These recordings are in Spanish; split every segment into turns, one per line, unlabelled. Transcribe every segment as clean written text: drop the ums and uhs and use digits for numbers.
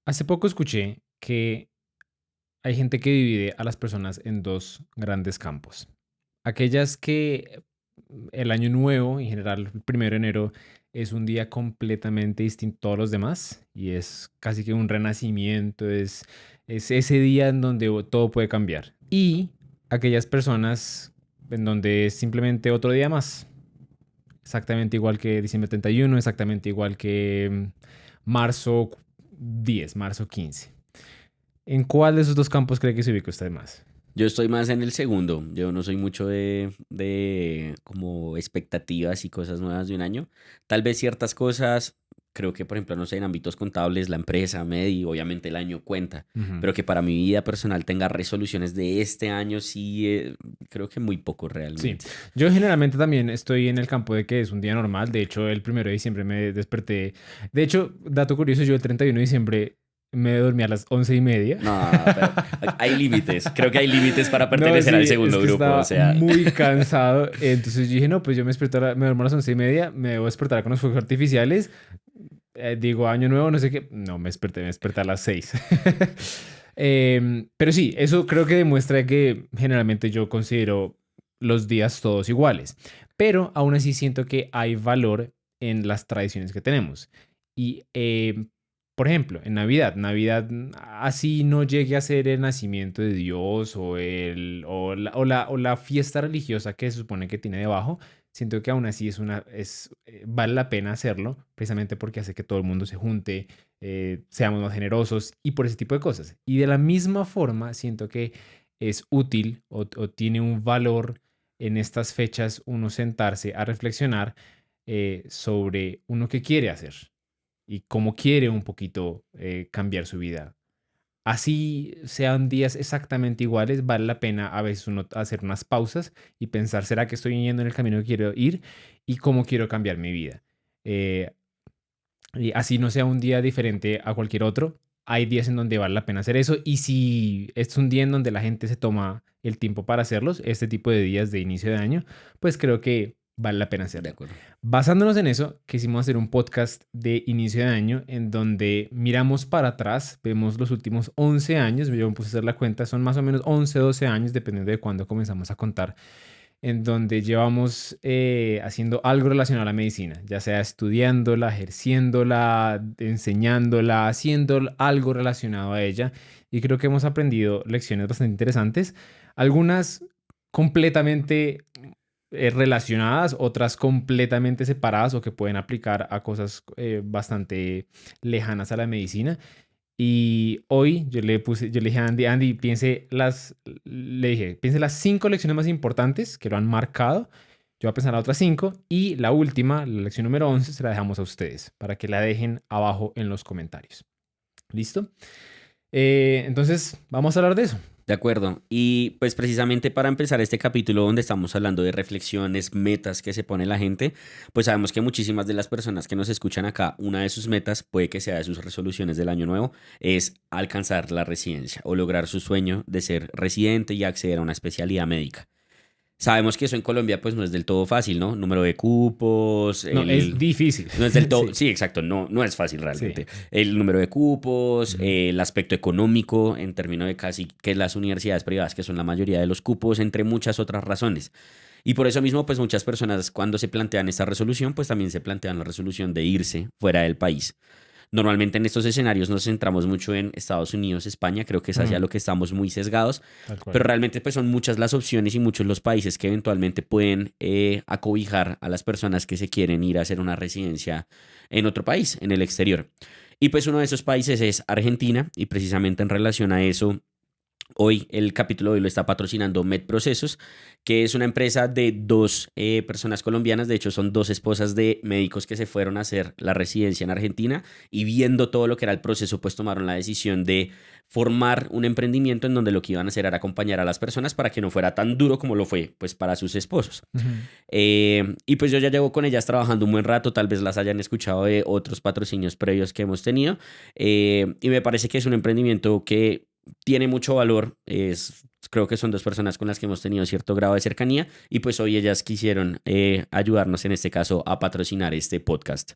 Hace poco escuché que hay gente que divide a las personas en dos grandes campos. Aquellas que el año nuevo, en general, el 1 de enero, es un día completamente distinto a todos los demás y es casi que un renacimiento, es ese día en donde todo puede cambiar. Y aquellas personas en donde es simplemente otro día más, exactamente igual que diciembre 31, exactamente igual que marzo 10, marzo 15. ¿En cuál de esos dos campos cree que se ubica usted más?
Yo estoy más en el segundo. Yo no soy mucho de como expectativas y cosas nuevas de un año. Tal vez ciertas cosas, creo que por ejemplo, no sé, en ámbitos contables, la empresa, Medi, obviamente el año cuenta.
Ujú.
Pero que para mi vida personal tenga resoluciones de este año, sí, creo que muy poco
Sí,
realmente.
yo generalmente también estoy en el campo de que es un día normal. De hecho, el 1 de diciembre me desperté. De hecho, dato curioso, yo el 31 de diciembre me dormí a las 11:30.
No, pero hay límites. Creo que hay límites para
No,
pertenecer al
sí, es
segundo
que
grupo. O
estaba
sea,
muy cansado. Entonces yo dije, no, pues yo me duermo a las 11:30, me debo despertar con los fuegos artificiales. Digo, año nuevo, no sé qué. No, me desperté a las 6. Pero sí, eso creo que demuestra que generalmente yo considero los días todos iguales. Pero aún así siento que hay valor en las tradiciones que tenemos. Y, por ejemplo, en Navidad así no llegue a ser el nacimiento de Dios o la fiesta religiosa que se supone que tiene debajo. Siento que aún así vale la pena hacerlo, precisamente porque hace que todo el mundo se junte, seamos más generosos y por ese tipo de cosas. Y de la misma forma, siento que es útil o tiene un valor en estas fechas uno sentarse a reflexionar sobre uno qué quiere hacer y cómo quiere un poquito cambiar su vida. Así sean días exactamente iguales, vale la pena a veces uno hacer unas pausas y pensar, ¿será que estoy yendo en el camino que quiero ir y cómo quiero cambiar mi vida? Eh, y así no sea un día diferente a cualquier otro, hay días en donde vale la pena hacer eso y si es un día en donde la gente se toma el tiempo para hacerlos, este tipo de días de inicio de año, pues creo que vale la pena
de
hacerlo.
acuerdo.
Basándonos en eso, quisimos hacer un podcast de inicio de año en donde miramos para atrás, vemos los últimos 11 años, yo me puse a hacer la cuenta, son más o menos 11 12 años, dependiendo de cuándo comenzamos a contar en donde llevamos haciendo algo relacionado a la medicina, ya sea estudiándola, ejerciéndola, enseñándola, haciendo algo relacionado a ella. Y creo que hemos aprendido lecciones bastante interesantes, algunas completamente relacionadas, otras completamente separadas o que pueden aplicar a cosas bastante lejanas a la medicina. Y hoy yo le dije a Andy, Andy, piense las 5 lecciones más importantes que lo han marcado. Yo voy a pensar las otras 5 y la última, la lección número 11, se la dejamos a ustedes para que la dejen abajo en los comentarios. ¿Listo? Entonces, vamos a hablar de eso.
De acuerdo. Y pues precisamente para empezar este capítulo donde estamos hablando de reflexiones, metas que se pone la gente, pues sabemos que muchísimas de las personas que nos escuchan acá, una de sus metas, puede que sea de sus resoluciones del año nuevo, es alcanzar la residencia o lograr su sueño de ser residente y acceder a una especialidad médica. Sabemos que eso en Colombia pues no es del todo fácil, ¿no? Número de cupos,
No, es difícil.
no es del todo,
Sí,
sí, exacto, no es fácil
sí.
realmente. El número de cupos,
Ujú.
el aspecto económico en términos de casi que las universidades privadas, que son la mayoría de los cupos, entre muchas otras razones. Y por eso mismo, pues muchas personas cuando se plantean esta resolución, pues también se plantean la resolución de irse fuera del país. Normalmente en estos escenarios nos centramos mucho en Estados Unidos, España, creo que es hacia
Mm,
lo que estamos muy sesgados,
tal cual.
pero realmente pues son muchas las opciones y muchos los países que eventualmente pueden acobijar a las personas que se quieren ir a hacer una residencia en otro país, en el exterior. Y pues uno de esos países es Argentina y precisamente en relación a eso hoy el capítulo de hoy lo está patrocinando MedProcesos, que es una empresa de dos personas colombianas. De hecho, son dos esposas de médicos que se fueron a hacer la residencia en Argentina y viendo todo lo que era el proceso, pues tomaron la decisión de formar un emprendimiento en donde lo que iban a hacer era acompañar a las personas para que no fuera tan duro como lo fue pues para sus esposos.
Ujú.
Y pues yo ya llevo con ellas trabajando un buen rato, tal vez las hayan escuchado de otros patrocinios previos que hemos tenido. Y me parece que es un emprendimiento que tiene mucho valor, creo que son dos personas con las que hemos tenido cierto grado de cercanía y pues hoy ellas quisieron ayudarnos en este caso a patrocinar este podcast.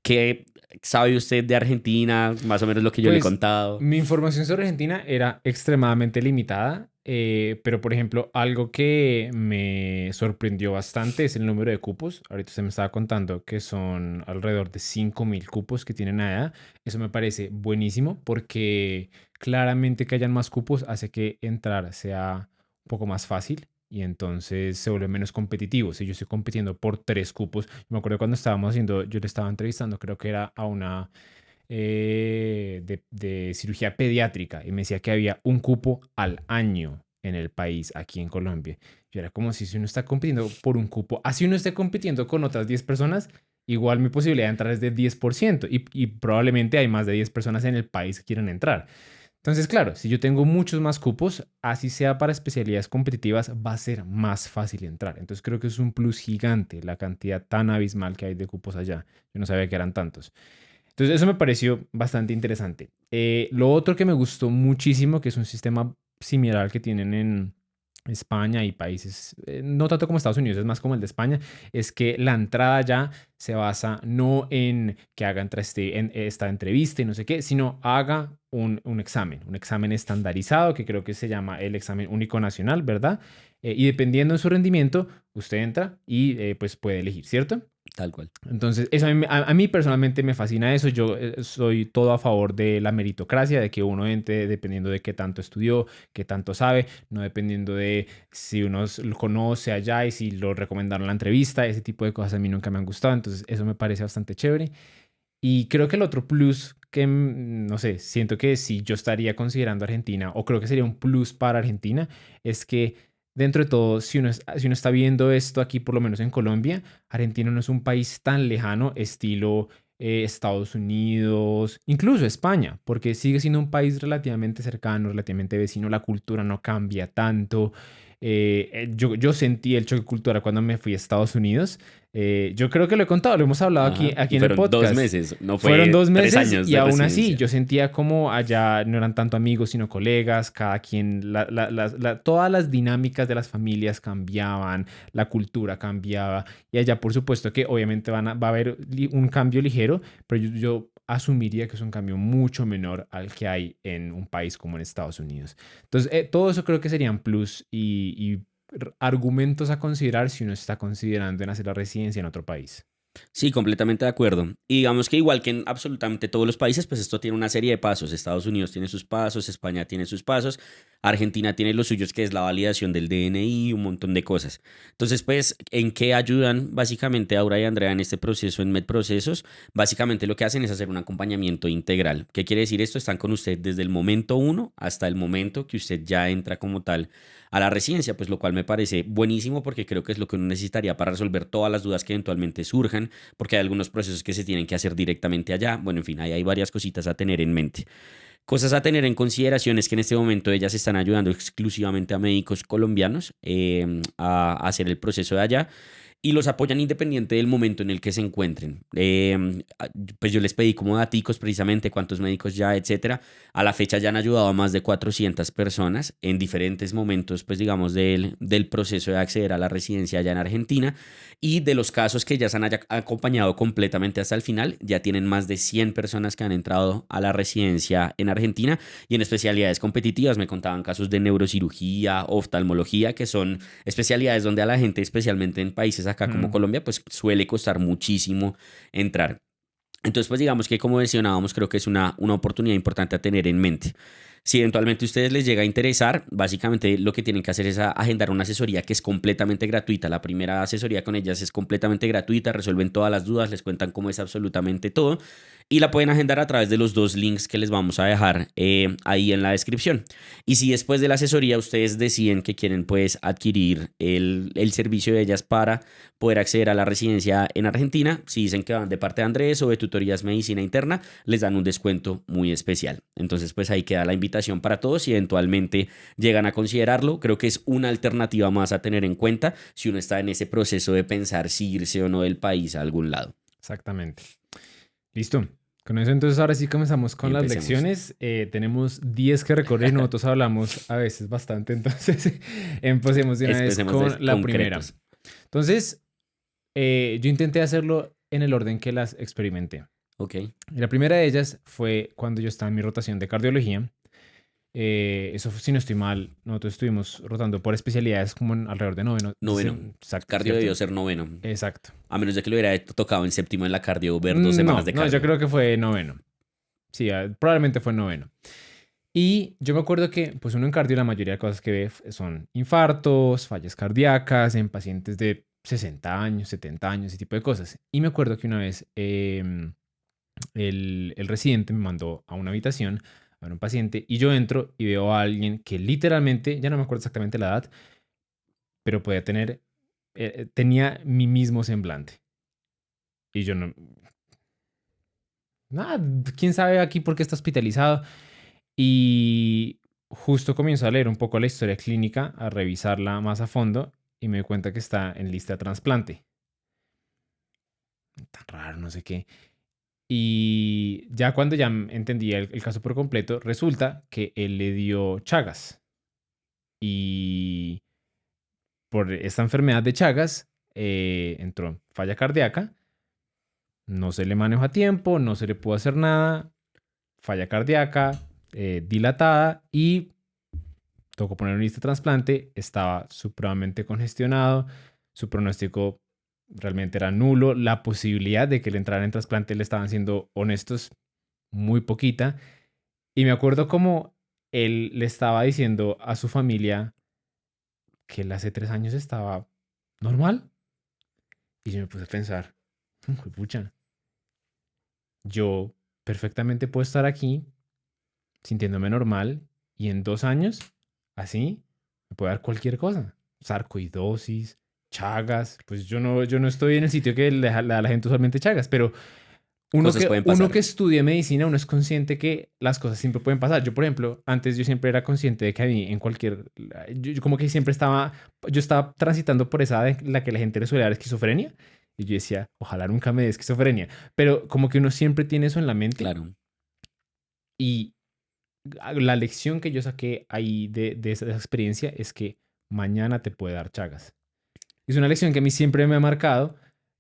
¿Qué sabe usted de Argentina? Más o menos lo que yo le he
Pues
contado.
mi información sobre Argentina era extremadamente limitada, pero por ejemplo, algo que me sorprendió bastante es el número de cupos. Ahorita se me estaba contando que son alrededor de 5.000 cupos que tienen allá. Eso me parece buenísimo porque claramente que hayan más cupos hace que entrar sea un poco más fácil. Y entonces se vuelve menos competitivo. Si yo estoy compitiendo por 3 cupos, me acuerdo cuando estábamos haciendo, yo le estaba entrevistando, creo que era a una de cirugía pediátrica y me decía que había un cupo al año en el país, aquí en Colombia. Yo era como si uno está compitiendo por un cupo, así uno esté compitiendo con otras 10 personas, igual mi posibilidad de entrar es de 10% y probablemente hay más de 10 personas en el país que quieran entrar. Entonces, claro, si yo tengo muchos más cupos, así sea para especialidades competitivas, va a ser más fácil entrar. Entonces, creo que es un plus gigante la cantidad tan abismal que hay de cupos allá. Yo no sabía que eran tantos. Entonces, eso me pareció bastante interesante. Lo otro que me gustó muchísimo, que es un sistema similar al que tienen en España y países, no tanto como Estados Unidos, es más como el de España, es que la entrada ya se basa no en que haga esta entrevista y no sé qué, sino haga un examen estandarizado, que creo que se llama el examen único nacional, ¿verdad? Y dependiendo de su rendimiento, usted entra y pues puede elegir, ¿cierto?
Tal cual.
Entonces, eso a mí personalmente me fascina eso. Yo soy todo a favor de la meritocracia, de que uno entre dependiendo de qué tanto estudió, qué tanto sabe, no dependiendo de si uno lo conoce allá y si lo recomendaron en la entrevista. Ese tipo de cosas a mí nunca me han gustado. Entonces, eso me parece bastante chévere. Y creo que el otro plus que, no sé, siento que si yo estaría considerando Argentina, o creo que sería un plus para Argentina, es que dentro de todo, si uno está viendo esto aquí, por lo menos en Colombia, Argentina no es un país tan lejano, estilo Estados Unidos, incluso España, porque sigue siendo un país relativamente cercano, relativamente vecino, la cultura no cambia tanto. Yo sentí el choque cultural cuando me fui a Estados Unidos. Yo creo que lo he contado, lo hemos hablado aquí,
Ajá.
aquí
Y
en el
fueron dos
podcast.
meses, no
Fueron
fue
dos
tres
meses
años
y
de
aún así
residencia.
yo sentía como allá no eran tanto amigos, sino colegas, cada quien, todas las dinámicas de las familias cambiaban, la cultura cambiaba y allá por supuesto que obviamente va a haber un cambio ligero, pero yo asumiría que es un cambio mucho menor al que hay en un país como en Estados Unidos. Entonces, todo eso creo que serían plus y argumentos a considerar si uno está considerando en hacer la residencia en otro país.
Sí, completamente de acuerdo. Y digamos que igual que en absolutamente todos los países, pues esto tiene una serie de pasos. Estados Unidos tiene sus pasos, España tiene sus pasos, Argentina tiene los suyos, que es la validación del DNI, un montón de cosas. Entonces, pues, ¿en qué ayudan básicamente Aura y Andrea en este proceso, en MedProcesos? Básicamente lo que hacen es hacer un acompañamiento integral. ¿Qué quiere decir esto? Están con usted desde el momento uno hasta el momento que usted ya entra como tal a la residencia, pues lo cual me parece buenísimo porque creo que es lo que uno necesitaría para resolver todas las dudas que eventualmente surjan, porque hay algunos procesos que se tienen que hacer directamente allá. Bueno, en fin, ahí hay varias cositas a tener en mente. Cosas a tener en consideración es que en este momento ellas están ayudando exclusivamente a médicos colombianos a hacer el proceso de allá y los apoyan independiente del momento en el que se encuentren. Pues yo les pedí como daticos precisamente cuántos médicos ya, etcétera. A la fecha ya han ayudado a más de 400 personas en diferentes momentos, pues digamos, del proceso de acceder a la residencia allá en Argentina. Y de los casos que ya se han acompañado completamente hasta el final, ya tienen más de 100 personas que han entrado a la residencia en Argentina y en especialidades competitivas. Me contaban casos de neurocirugía, oftalmología, que son especialidades donde a la gente, especialmente en países acá como
Mm.
Colombia, pues suele costar muchísimo entrar. Entonces, pues digamos que como mencionábamos, creo que es una oportunidad importante a tener en mente. Si eventualmente a ustedes les llega a interesar, básicamente lo que tienen que hacer es agendar una asesoría que es completamente gratuita. La primera asesoría con ellas es completamente gratuita, resuelven todas las dudas, les cuentan cómo es absolutamente todo y la pueden agendar a través de los dos links que les vamos a dejar ahí en la descripción. Y si después de la asesoría ustedes deciden que quieren pues adquirir el servicio de ellas para poder acceder a la residencia en Argentina, si dicen que van de parte de Andrés o de Tutorías Medicina Interna, les dan un descuento muy especial. Entonces pues ahí queda la invitación para todos y eventualmente llegan a considerarlo. Creo que es una alternativa más a tener en cuenta si uno está en ese proceso de pensar si irse o no del país a algún lado.
Exactamente. Listo. Con eso entonces ahora sí comenzamos con las
Empecemos.
lecciones. Tenemos 10 que recorrer y nosotros hablamos a veces bastante, entonces empecemos de una vez
Empecemos de
con la primera.
concretos.
Entonces, yo intenté hacerlo en el orden que las experimenté.
Ok.
Y la primera de ellas fue cuando yo estaba en mi rotación de cardiología. Eso, si no estoy mal, nosotros estuvimos rotando por especialidades como alrededor de noveno.
Noveno.
Exacto,
Cardio debió
¿cierto?
ser noveno.
Exacto.
A menos de que lo hubiera tocado en séptimo en la cardio, ver 2 semanas
No,
de
no, yo
cardio.
creo que fue noveno. Sí, probablemente fue noveno. Y yo me acuerdo que, pues uno en cardio, la mayoría de cosas que ve son infartos, fallas cardíacas en pacientes de 60 años, 70 años, ese tipo de cosas. Y me acuerdo que una vez el residente me mandó a una habitación a ver un paciente y yo entro y veo a alguien que literalmente, ya no me acuerdo exactamente la edad, pero podía tener, tenía mi mismo semblante. Y yo no, nada, quién sabe aquí por qué está hospitalizado. Y justo comienzo a leer un poco la historia clínica, a revisarla más a fondo y me doy cuenta que está en lista de trasplante. Tan raro, no sé qué. Y ya cuando ya entendí el caso por completo, resulta que él le dio Chagas. Y por esta enfermedad de Chagas entró en falla cardíaca, no se le manejó a tiempo, no se le pudo hacer nada, falla cardíaca, dilatada y tocó poner un lista de trasplante, estaba supremamente congestionado, su pronóstico realmente era nulo, la posibilidad de que le entrara en trasplante le estaban siendo honestos muy poquita. Y me acuerdo como él le estaba diciendo a su familia que él hace 3 años estaba normal. Y yo me puse a pensar, pucha, yo perfectamente puedo estar aquí sintiéndome normal y en 2 años, así, me puede dar cualquier cosa. Sarcoidosis, Chagas. Pues yo no estoy en el sitio que le da a la gente usualmente Chagas, pero uno
Cosas
que,
pueden
uno
pasar.
que estudia medicina, uno es consciente que las cosas siempre pueden pasar. Yo, por ejemplo, antes yo siempre era consciente de que a mí en cualquier, yo como que siempre estaba, yo estaba transitando por esa de la que la gente le suele dar esquizofrenia. Y yo decía, ojalá nunca me dé esquizofrenia. Pero como que uno siempre tiene eso en la mente
Claro.
y la lección que yo saqué ahí de esa experiencia es que mañana te puede dar Chagas. Es una lección que a mí siempre me ha marcado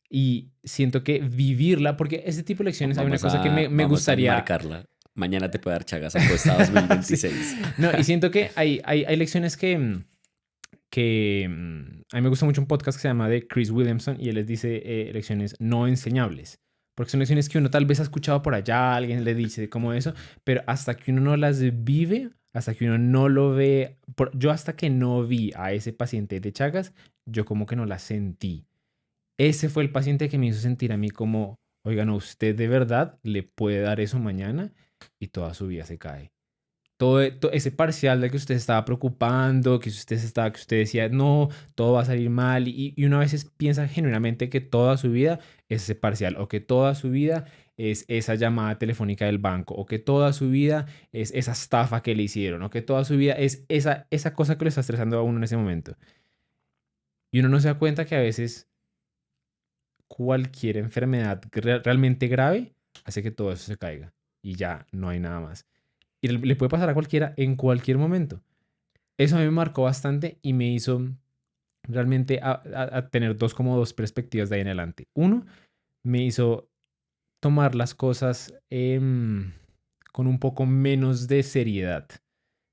y siento que vivirla, porque ese tipo de lecciones hay una cosa que me
Vamos a
gustaría.
enmarcarla. Mañana te puede dar Chagas Apuesta
Sí.
2026.
No, y siento que hay lecciones que a mí me gusta mucho un podcast que se llama de Chris Williamson y él les dice lecciones no enseñables. Porque son lecciones que uno tal vez ha escuchado por allá, alguien le dice como eso, pero hasta que uno no las vive, hasta que uno no lo ve, yo hasta que no vi a ese paciente de Chagas, yo como que no la sentí. Ese fue el paciente que me hizo sentir a mí como, oigan, usted de verdad le puede dar eso mañana y toda su vida se cae. Todo ese parcial de que usted estaba preocupando, que usted decía, no, todo va a salir mal, y uno a veces piensa genuinamente que toda su vida es ese parcial, o que toda su vida es esa llamada telefónica del banco, o que toda su vida es esa estafa que le hicieron, o que toda su vida es esa cosa que le está estresando a uno en ese momento. Y uno no se da cuenta que a veces cualquier enfermedad realmente grave hace que todo eso se caiga y ya no hay nada más. Y le puede pasar a cualquiera en cualquier momento. Eso a mí me marcó bastante y me hizo realmente a tener como dos perspectivas de ahí en adelante. Uno, me hizo tomar las cosas con un poco menos de seriedad.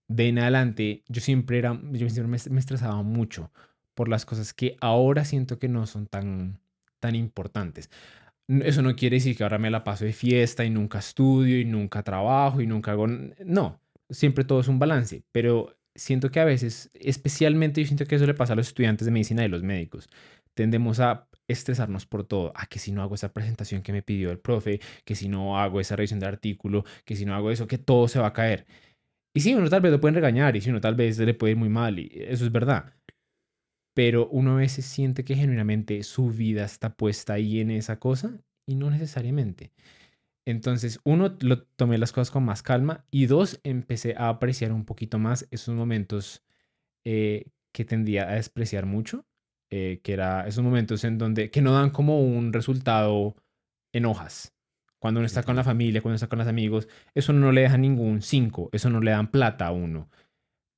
De en adelante, yo siempre me estresaba mucho por las cosas que ahora siento que no son tan importantes. Eso no quiere decir que ahora me la paso de fiesta y nunca estudio y nunca trabajo y nunca hago. No, siempre todo es un balance, pero siento que a veces, especialmente yo siento que eso le pasa a los estudiantes de medicina y a los médicos. Tendemos a estresarnos por todo. Que si no hago esa presentación que me pidió el profe, que si no hago esa revisión de artículo, que si no hago eso, que todo se va a caer. Y sí, uno tal vez lo pueden regañar y sí, uno tal vez le puede ir muy mal y eso es verdad. Pero uno a veces siente que genuinamente su vida está puesta ahí en esa cosa y no necesariamente. Entonces, uno, lo tomé las cosas con más calma y dos, empecé a apreciar un poquito más esos momentos que tendía a despreciar mucho, que era esos momentos en donde, que no dan como un resultado en hojas, Cuando uno está con la familia, cuando está con los amigos, eso no le deja ningún 5, eso no le dan plata a uno.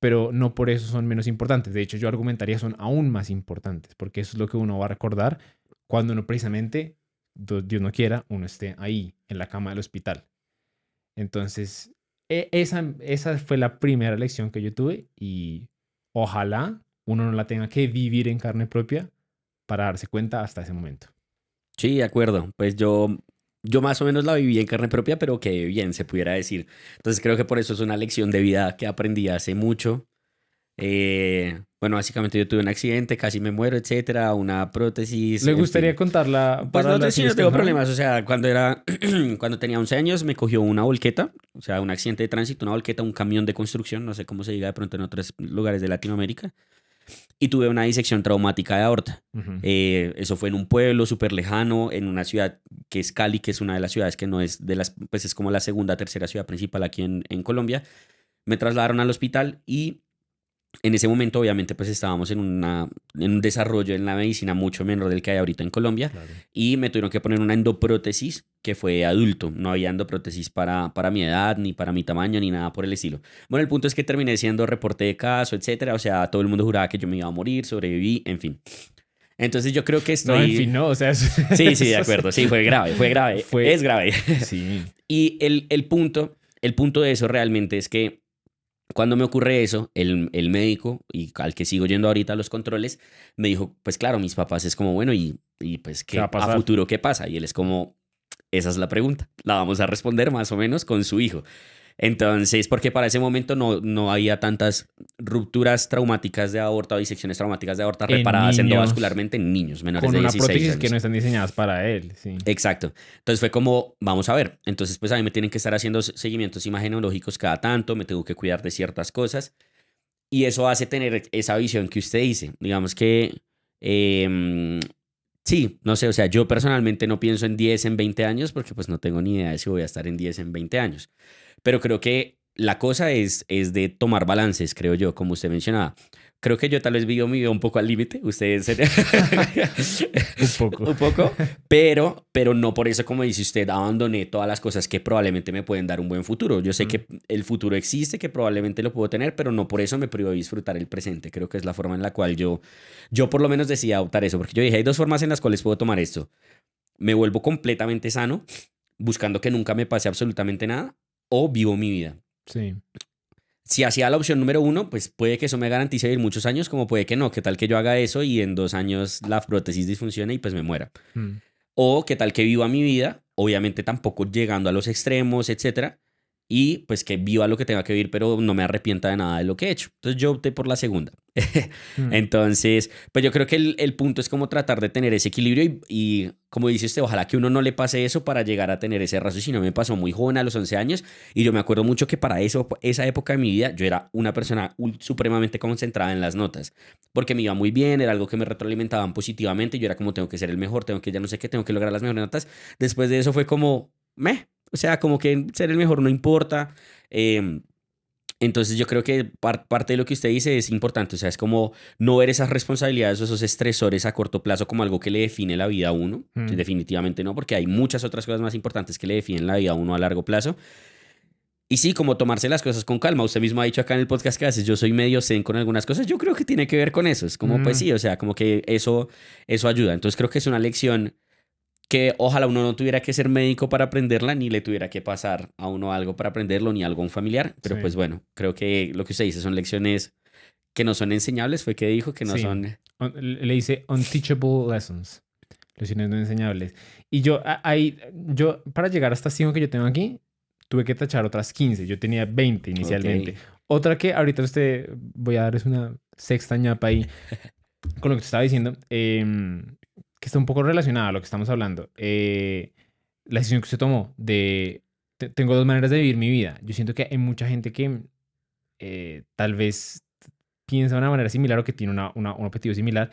Pero no por eso son menos importantes. De hecho, yo argumentaría son aún más importantes, porque eso es lo que uno va a recordar cuando uno precisamente, Dios no quiera, uno esté ahí, en la cama del hospital. Entonces, esa fue la primera lección que yo tuve y ojalá uno no la tenga que vivir en carne propia para darse cuenta hasta ese momento.
Sí, de acuerdo. Pues yo más o menos la viví en carne propia, pero que bien se pudiera decir. Entonces creo que por eso es una lección de vida que aprendí hace mucho. Bueno, básicamente yo tuve un accidente, casi me muero, etcétera, una prótesis,
¿Le
en
gustaría
fin.
contarla
Pues
para
no,
las
sí, no
niñas que
tengo
no saben?
problemas. O sea, cuando tenía 11 años me cogió una volqueta, o sea, un accidente de tránsito, una volqueta, un camión de construcción, no sé cómo se diga de pronto en otros lugares de Latinoamérica, y tuve una disección traumática de aorta.
Ujú.
Eso fue en un pueblo súper lejano, en una ciudad que es Cali, que es una de las ciudades que no es de las, pues es como la segunda, tercera ciudad principal aquí en Colombia. Me trasladaron al hospital y en ese momento, obviamente, pues estábamos en un desarrollo en la medicina mucho menor del que hay ahorita en Colombia
Claro.
y me tuvieron que poner una endoprótesis que fue adulto. No había endoprótesis para mi edad, ni para mi tamaño, ni nada por el estilo. Bueno, el punto es que terminé siendo reporte de caso, etcétera. O sea, todo el mundo juraba que yo me iba a morir, sobreviví, en fin. Entonces yo creo que
No, en fin,
estoy...
no, o sea,
Sí, sí, de
eso
acuerdo. Sí, fue grave,
fue,
es grave.
sí,
Y el punto de eso realmente es que cuando me ocurre eso, el médico, y al que sigo yendo ahorita a los controles, me dijo, pues claro, mis papás es como, bueno, y pues,
¿qué va a
¿qué a
pasar?
futuro qué pasa? Y él es como, esa es la pregunta, la vamos a responder más o menos con su hijo. Entonces, porque para ese momento no había tantas rupturas traumáticas de aorta o disecciones traumáticas de aorta
En
reparadas
niños
endovascularmente en niños menores
con
de
una
16
prótesis que no
años.
están diseñadas para él, sí.
Exacto. Entonces fue como, vamos a ver. Entonces, pues a mí me tienen que estar haciendo seguimientos imagenológicos cada tanto, me tengo que cuidar de ciertas cosas. Y eso hace tener esa visión que usted dice. Digamos que, em, sí, no sé, o sea, yo personalmente no pienso en 10 en 20 años porque pues no tengo ni idea de si voy a estar en 10 en 20 años. Pero creo que la cosa es de tomar balances, creo yo, como usted mencionaba. Creo que yo tal vez vivo mi vida un poco al límite, usted
Un poco.
un poco, pero no por eso, como dice usted, abandoné todas las cosas que probablemente me pueden dar un buen futuro. Yo sé
Mm,
que el futuro existe, que probablemente lo puedo tener, pero no por eso me privo de disfrutar el presente. Creo que es la forma en la cual yo por lo menos decidí adoptar eso, porque yo dije, hay dos formas en las cuales puedo tomar esto. Me vuelvo completamente sano, buscando que nunca me pase absolutamente nada, o vivo mi vida.
sí.
Si hacía la opción número uno, pues puede que eso me garantice vivir muchos años, como puede que no. ¿Qué tal que yo haga eso y en 2 años la prótesis disfuncione y pues me muera?
Mm,
O qué tal que viva mi vida, obviamente tampoco llegando a los extremos, etcétera, y pues que viva lo que tenga que vivir, pero no me arrepienta de nada de lo que he hecho. Entonces yo opté por la segunda.
mm,
Entonces, pues yo creo que el punto es como tratar de tener ese equilibrio y como dice usted, ojalá que uno no le pase eso para llegar a tener ese raciocinio. Me pasó muy joven a los 11 años y yo me acuerdo mucho que para eso, esa época de mi vida, yo era una persona supremamente concentrada en las notas, porque me iba muy bien, era algo que me retroalimentaban positivamente, y yo era como tengo que ser el mejor, tengo que ya no sé qué, tengo que lograr las mejores notas. Después de eso fue como, meh, o sea, como que ser el mejor no importa. Eh, entonces yo creo que parte de lo que usted dice es importante, o sea, es como no ver esas responsabilidades o esos estresores a corto plazo como algo que le define la vida a uno. Sí,
mm.
definitivamente no, porque hay muchas otras cosas más importantes que le definen la vida a uno a largo plazo. Y sí, como tomarse las cosas con calma. Usted mismo ha dicho acá en el podcast que a veces yo soy medio zen con algunas cosas. Yo creo que tiene que ver con eso. Es como, pues
Mm,
sí, o sea, como que eso ayuda. Entonces creo que es una lección que ojalá uno no tuviera que ser médico para aprenderla, ni le tuviera que pasar a uno algo para aprenderlo, ni algo a un familiar. Pero pues
sí,
bueno, creo que lo que usted dice son lecciones que no son enseñables. Fue que dijo que no
sí.
son...
Le dice unteachable lessons, lecciones no enseñables. Y yo, yo, para llegar a esta estima que yo tengo aquí, tuve que tachar otras 15. Yo tenía 20
Ok.
inicialmente. Otra que ahorita voy a darles una sexta ñapa ahí con lo que te estaba diciendo, que está un poco relacionada a lo que estamos hablando. La decisión que usted tomó de, tengo dos maneras de vivir mi vida. Yo siento que hay mucha gente que tal vez piensa de una manera similar o que tiene un objetivo similar.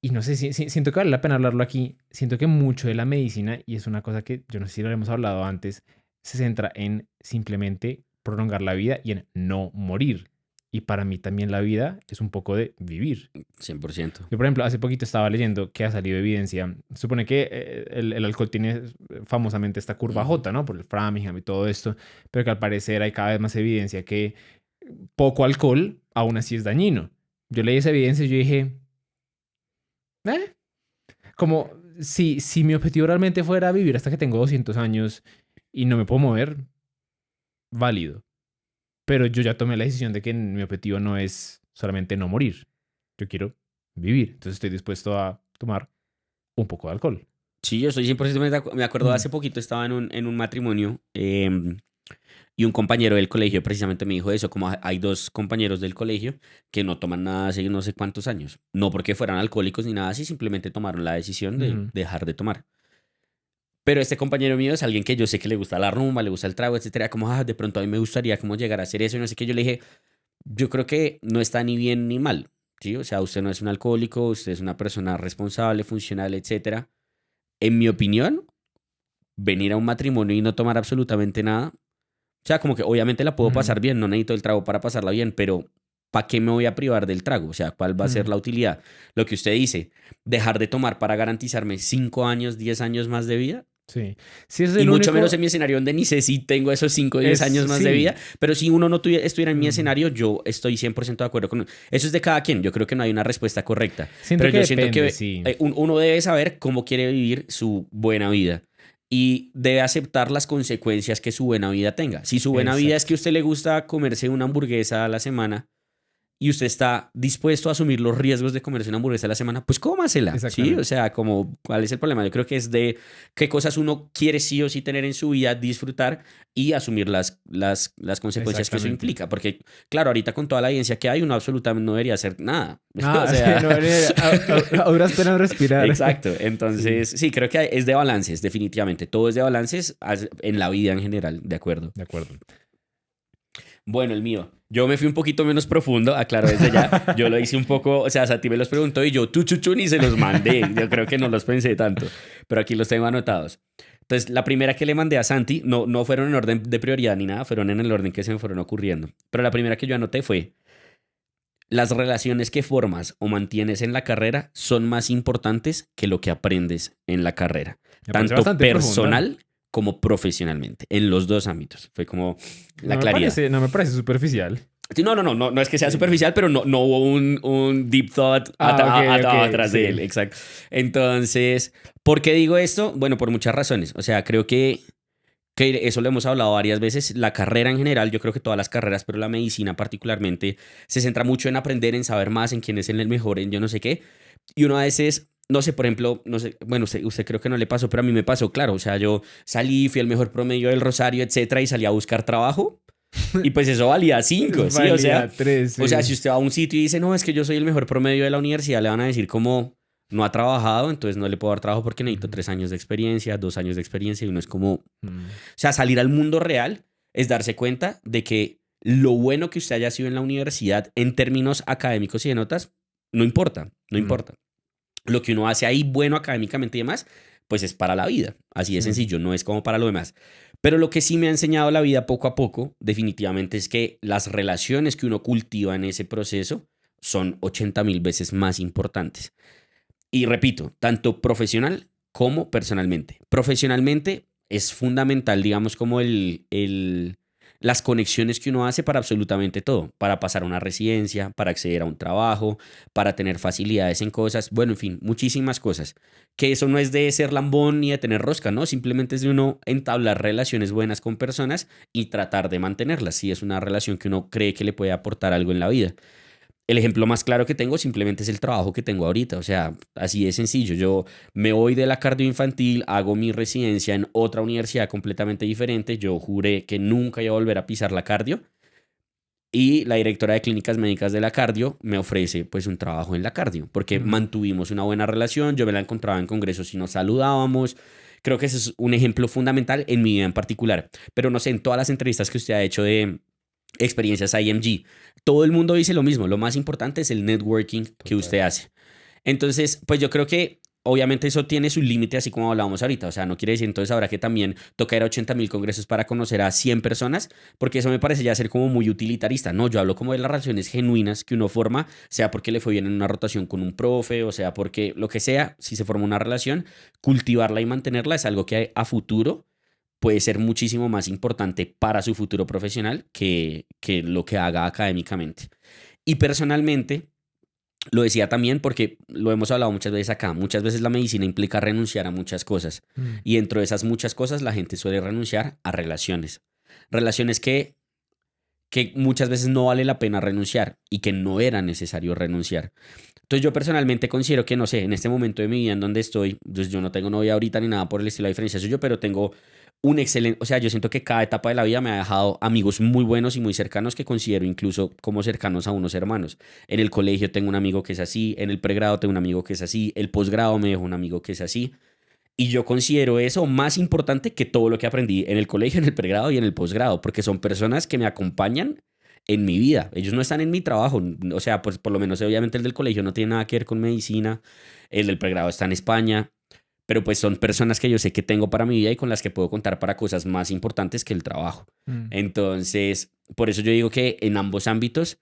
Y no sé, siento que vale la pena hablarlo aquí. Siento que mucho de la medicina, y es una cosa que yo no sé si lo hemos hablado antes, se centra en simplemente prolongar la vida y en no morir. Y para mí también la vida es un poco de vivir.
100%.
Yo, por ejemplo, hace poquito estaba leyendo que ha salido evidencia. Supone que el alcohol tiene famosamente esta curva
Ujú.
J, ¿no? Por el Framingham y todo esto. Pero que al parecer hay cada vez más evidencia que poco alcohol aún así es dañino. Yo leí esa evidencia y yo dije, eh, como si mi objetivo realmente fuera vivir hasta que tengo 200 años y no me puedo mover, válido. Pero yo ya tomé la decisión de que mi objetivo no es solamente no morir. Yo quiero vivir. Entonces estoy dispuesto a tomar un poco de alcohol.
Sí, yo estoy 100% me acuerdo,
Mm,
hace poquito estaba en un matrimonio y un compañero del colegio precisamente me dijo eso, como hay dos compañeros del colegio que no toman nada hace no sé cuántos años. No porque fueran alcohólicos ni nada así, simplemente tomaron la decisión de
ujú,
dejar de tomar. Pero este compañero mío es alguien que yo sé que le gusta la rumba, le gusta el trago, etcétera. Como, de pronto a mí me gustaría como llegar a hacer eso y no sé qué. Yo le dije, yo creo que no está ni bien ni mal, ¿sí? O sea, usted no es un alcohólico, usted es una persona responsable, funcional, etcétera. En mi opinión, venir a un matrimonio y no tomar absolutamente nada, o sea, como que obviamente la puedo
ujú,
pasar bien, no necesito el trago para pasarla bien, pero ¿para qué me voy a privar del trago? O sea, ¿cuál va a ser
ujú.
la utilidad? Lo que usted dice, dejar de tomar para garantizarme 5 años, 10 años más de vida.
Sí. Si ese es
Y
el
mucho menos en
único,
mi escenario donde ni sé si tengo esos 5 o 10
es
años más de vida,
sí.
pero si uno no estuviera en mi
Mm.
escenario, yo estoy 100% de acuerdo con eso. Es de cada quien, yo creo que no hay una respuesta correcta,
Siento
pero
que
yo siento
depende,
que
sí.
uno debe saber cómo quiere vivir su buena vida y debe aceptar las consecuencias que su buena vida tenga. Si su buena vida es que
Exacto.
a usted le gusta comerse una hamburguesa a la semana, y usted está dispuesto a asumir los riesgos de comerse una hamburguesa a la semana, pues cómasela, ¿sí? O
Exactamente.
sea, como, ¿cuál es el problema? Yo creo que es de qué cosas uno quiere sí o sí tener en su vida, disfrutar y asumir las consecuencias que eso
Exactamente.
implica. Porque, claro, ahorita con toda la evidencia que hay, uno absolutamente no debería hacer nada. O
Ah, sí,
sea,
no, a duras penas respirar.
exacto.
Sí,
Entonces, sí, creo que es de balances, definitivamente. Todo es de balances en la vida en general, de acuerdo.
de acuerdo.
Bueno, el mío. Yo me fui un poquito menos profundo, aclaro desde ya. Yo lo hice un poco, o sea, Sati me los preguntó y yo tuchuchun y se los mandé. Yo creo que no los pensé tanto, pero aquí los tengo anotados. Entonces, la primera que le mandé a Santi, no fueron en orden de prioridad ni nada, fueron en el orden que se me fueron ocurriendo. Pero la primera que yo anoté fue, las relaciones que formas o mantienes en la carrera son más importantes que lo que aprendes en la carrera,
Me parece
tanto
bastante profunda.
personal como profesionalmente, en los dos ámbitos. Fue como la claridad.
No me parece superficial.
Sí, no es que sea
Sí.
superficial, pero no hubo un deep thought
Ah, ok, ok,
atrás de él,
sí.
exacto. Entonces, ¿por qué digo esto? Bueno, por muchas razones. O sea, creo que eso lo hemos hablado varias veces. La carrera en general, yo creo que todas las carreras, pero la medicina particularmente, se centra mucho en aprender, en saber más, en quién es el mejor, en yo no sé qué. Y uno a veces, no sé, por ejemplo, no sé, bueno, usted creo que no le pasó, pero a mí me pasó, claro. O sea, yo salí, fui el mejor promedio del Rosario, etcétera, y salí a buscar trabajo. Y pues eso valía 5, ¿sí?
Valía tres,
O sea,
sí.
si usted va a un sitio y dice, no, es que yo soy el mejor promedio de la universidad, le van a decir como no ha trabajado, entonces no le puedo dar trabajo porque necesito
Ujú.
3 años de experiencia, 2 años de experiencia, y uno es como, o
Mm,
sea, salir al mundo real es darse cuenta de que lo bueno que usted haya sido en la universidad en términos académicos y de notas, no importa, no
mm,
importa. Lo que uno hace ahí bueno académicamente y demás, pues es para la vida. Así de
sí.
sencillo, no es como para lo demás. Pero lo que sí me ha enseñado la vida poco a poco, definitivamente, es que las relaciones que uno cultiva en ese proceso son 80.000 veces más importantes. Y repito, tanto profesional como personalmente. Profesionalmente es fundamental, digamos, como las conexiones que uno hace para absolutamente todo, para pasar a una residencia, para acceder a un trabajo, para tener facilidades en cosas, bueno, en fin, muchísimas cosas. Que eso no es de ser lambón ni de tener rosca, ¿no? Simplemente es de uno entablar relaciones buenas con personas y tratar de mantenerlas, si es una relación que uno cree que le puede aportar algo en la vida. El ejemplo más claro que tengo simplemente es el trabajo que tengo ahorita. O sea, así de sencillo. Yo me voy de la cardio infantil, hago mi residencia en otra universidad completamente diferente. Yo juré que nunca iba a volver a pisar la cardio. Y la directora de clínicas médicas de la cardio me ofrece pues un trabajo en la cardio, porque
Ujú.
mantuvimos una buena relación. Yo me la encontraba en congresos y nos saludábamos. Creo que ese es un ejemplo fundamental en mi vida en particular. Pero no sé, en todas las entrevistas que usted ha hecho de experiencias IMG. Todo el mundo dice lo mismo, lo más importante es el networking que
Total.
usted hace. Entonces, pues yo creo que, obviamente eso tiene su límite, así como hablábamos ahorita. O sea, no quiere decir entonces ahora que también toca ir a 80.000 congresos para conocer a 100 personas, porque eso me parece ya ser como muy utilitarista. No, yo hablo como de las relaciones genuinas que uno forma, sea porque le fue bien en una rotación con un profe, o sea porque lo que sea, si se forma una relación, cultivarla y mantenerla es algo que a futuro puede ser muchísimo más importante para su futuro profesional que lo que haga académicamente. Y personalmente, lo decía también porque lo hemos hablado muchas veces acá. Muchas veces la medicina implica renunciar a muchas cosas.
Mm.
Y dentro de esas muchas cosas, la gente suele renunciar a relaciones. Relaciones que muchas veces no vale la pena renunciar y que no era necesario renunciar. Entonces yo personalmente considero que, no sé, en este momento de mi vida en donde estoy, pues yo no tengo novia ahorita ni nada por el estilo, a diferencia suyo, pero tengo un excelente, o sea, yo siento que cada etapa de la vida me ha dejado amigos muy buenos y muy cercanos que considero incluso como cercanos a unos hermanos. En el colegio tengo un amigo que es así, en el pregrado tengo un amigo que es así, el posgrado me dejó un amigo que es así. Y yo considero eso más importante que todo lo que aprendí en el colegio, en el pregrado y en el posgrado, porque son personas que me acompañan en mi vida. Ellos no están en mi trabajo. O sea, pues por lo menos obviamente el del colegio no tiene nada que ver con medicina, el del pregrado está en España, pero pues son personas que yo sé que tengo para mi vida y con las que puedo contar para cosas más importantes que el trabajo.
Mm.
Entonces, por eso yo digo que en ambos ámbitos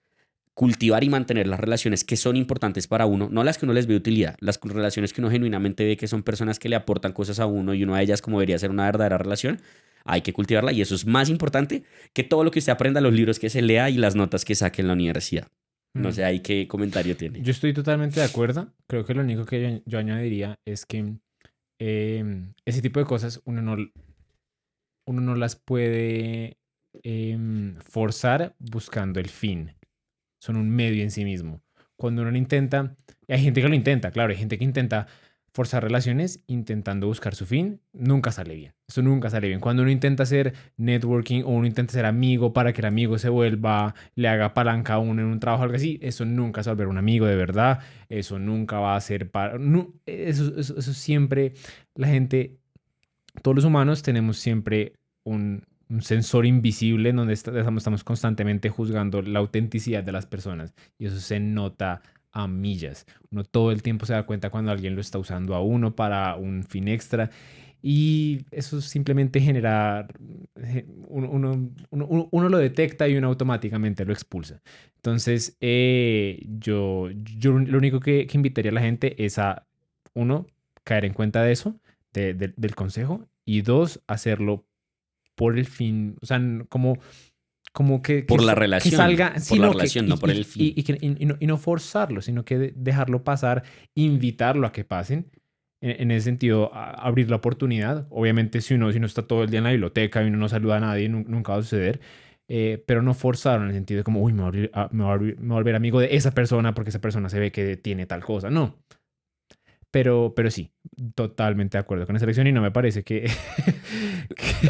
cultivar y mantener las relaciones que son importantes para uno, no las que uno les ve utilidad, las relaciones que uno genuinamente ve que son personas que le aportan cosas a uno y una de ellas como debería ser una verdadera relación, hay que cultivarla y eso es más importante que todo lo que usted aprenda, los libros que se lea y las notas que saque en la universidad. No
Mm.
sé ahí qué comentario tiene.
Yo estoy totalmente de acuerdo. Creo que lo único que yo añadiría es que ese tipo de cosas uno no las puede forzar buscando el fin. Son un medio en sí mismo. Cuando uno lo intenta, y hay gente que lo intenta, claro, hay gente que intenta forzar relaciones intentando buscar su fin, nunca sale bien. Eso nunca sale bien. Cuando uno intenta hacer networking o uno intenta ser amigo para que el amigo se vuelva, le haga palanca a uno en un trabajo o algo así, eso nunca se va a volver un amigo de verdad. Eso nunca va a ser para... eso siempre, la gente, todos los humanos tenemos siempre un sensor invisible en donde estamos constantemente juzgando la autenticidad de las personas y eso se nota a millas. Uno todo el tiempo se da cuenta cuando alguien lo está usando a uno para un fin extra y eso simplemente genera, uno lo detecta y uno automáticamente lo expulsa. Entonces, yo lo único que invitaría a la gente es a, uno, caer en cuenta de eso, del consejo, y dos, hacerlo por el fin, o sea, como
Por la
que
relación,
salga,
por la
sino que,
relación, no por el fin.
y no forzarlo, sino que dejarlo pasar, invitarlo a que pasen. En ese sentido, abrir la oportunidad. Obviamente, si uno está todo el día en la biblioteca y uno no saluda a nadie, nunca va a suceder. Pero no forzarlo en el sentido de como, uy, me voy a volver amigo de esa persona porque esa persona se ve que tiene tal cosa. No, pero sí, totalmente de acuerdo con esa elección y no me parece que...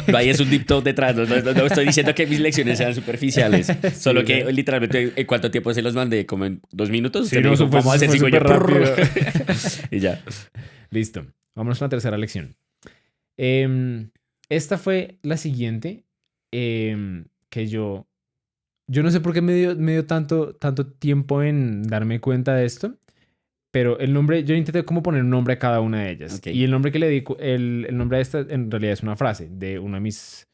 No hay es un deep talk detrás, no estoy diciendo que mis lecciones sean superficiales,
Sí,
solo
o
que
sea,
literalmente en cuánto tiempo se los mandé, como en 2 minutos,
sí,
usted me
no,
dijo,
eso fue,
vamos a
eso
hacer
fue
cinco y yo,
súper rápido.
y ya.
Listo, vamos a la tercera lección. Esta fue la siguiente, que yo no sé por qué me dio tanto tiempo en darme cuenta de esto, pero el nombre, yo intenté como poner un nombre a cada una de ellas.
Ok.
Y el nombre que le di, el nombre a esta en realidad es una frase de uno de mis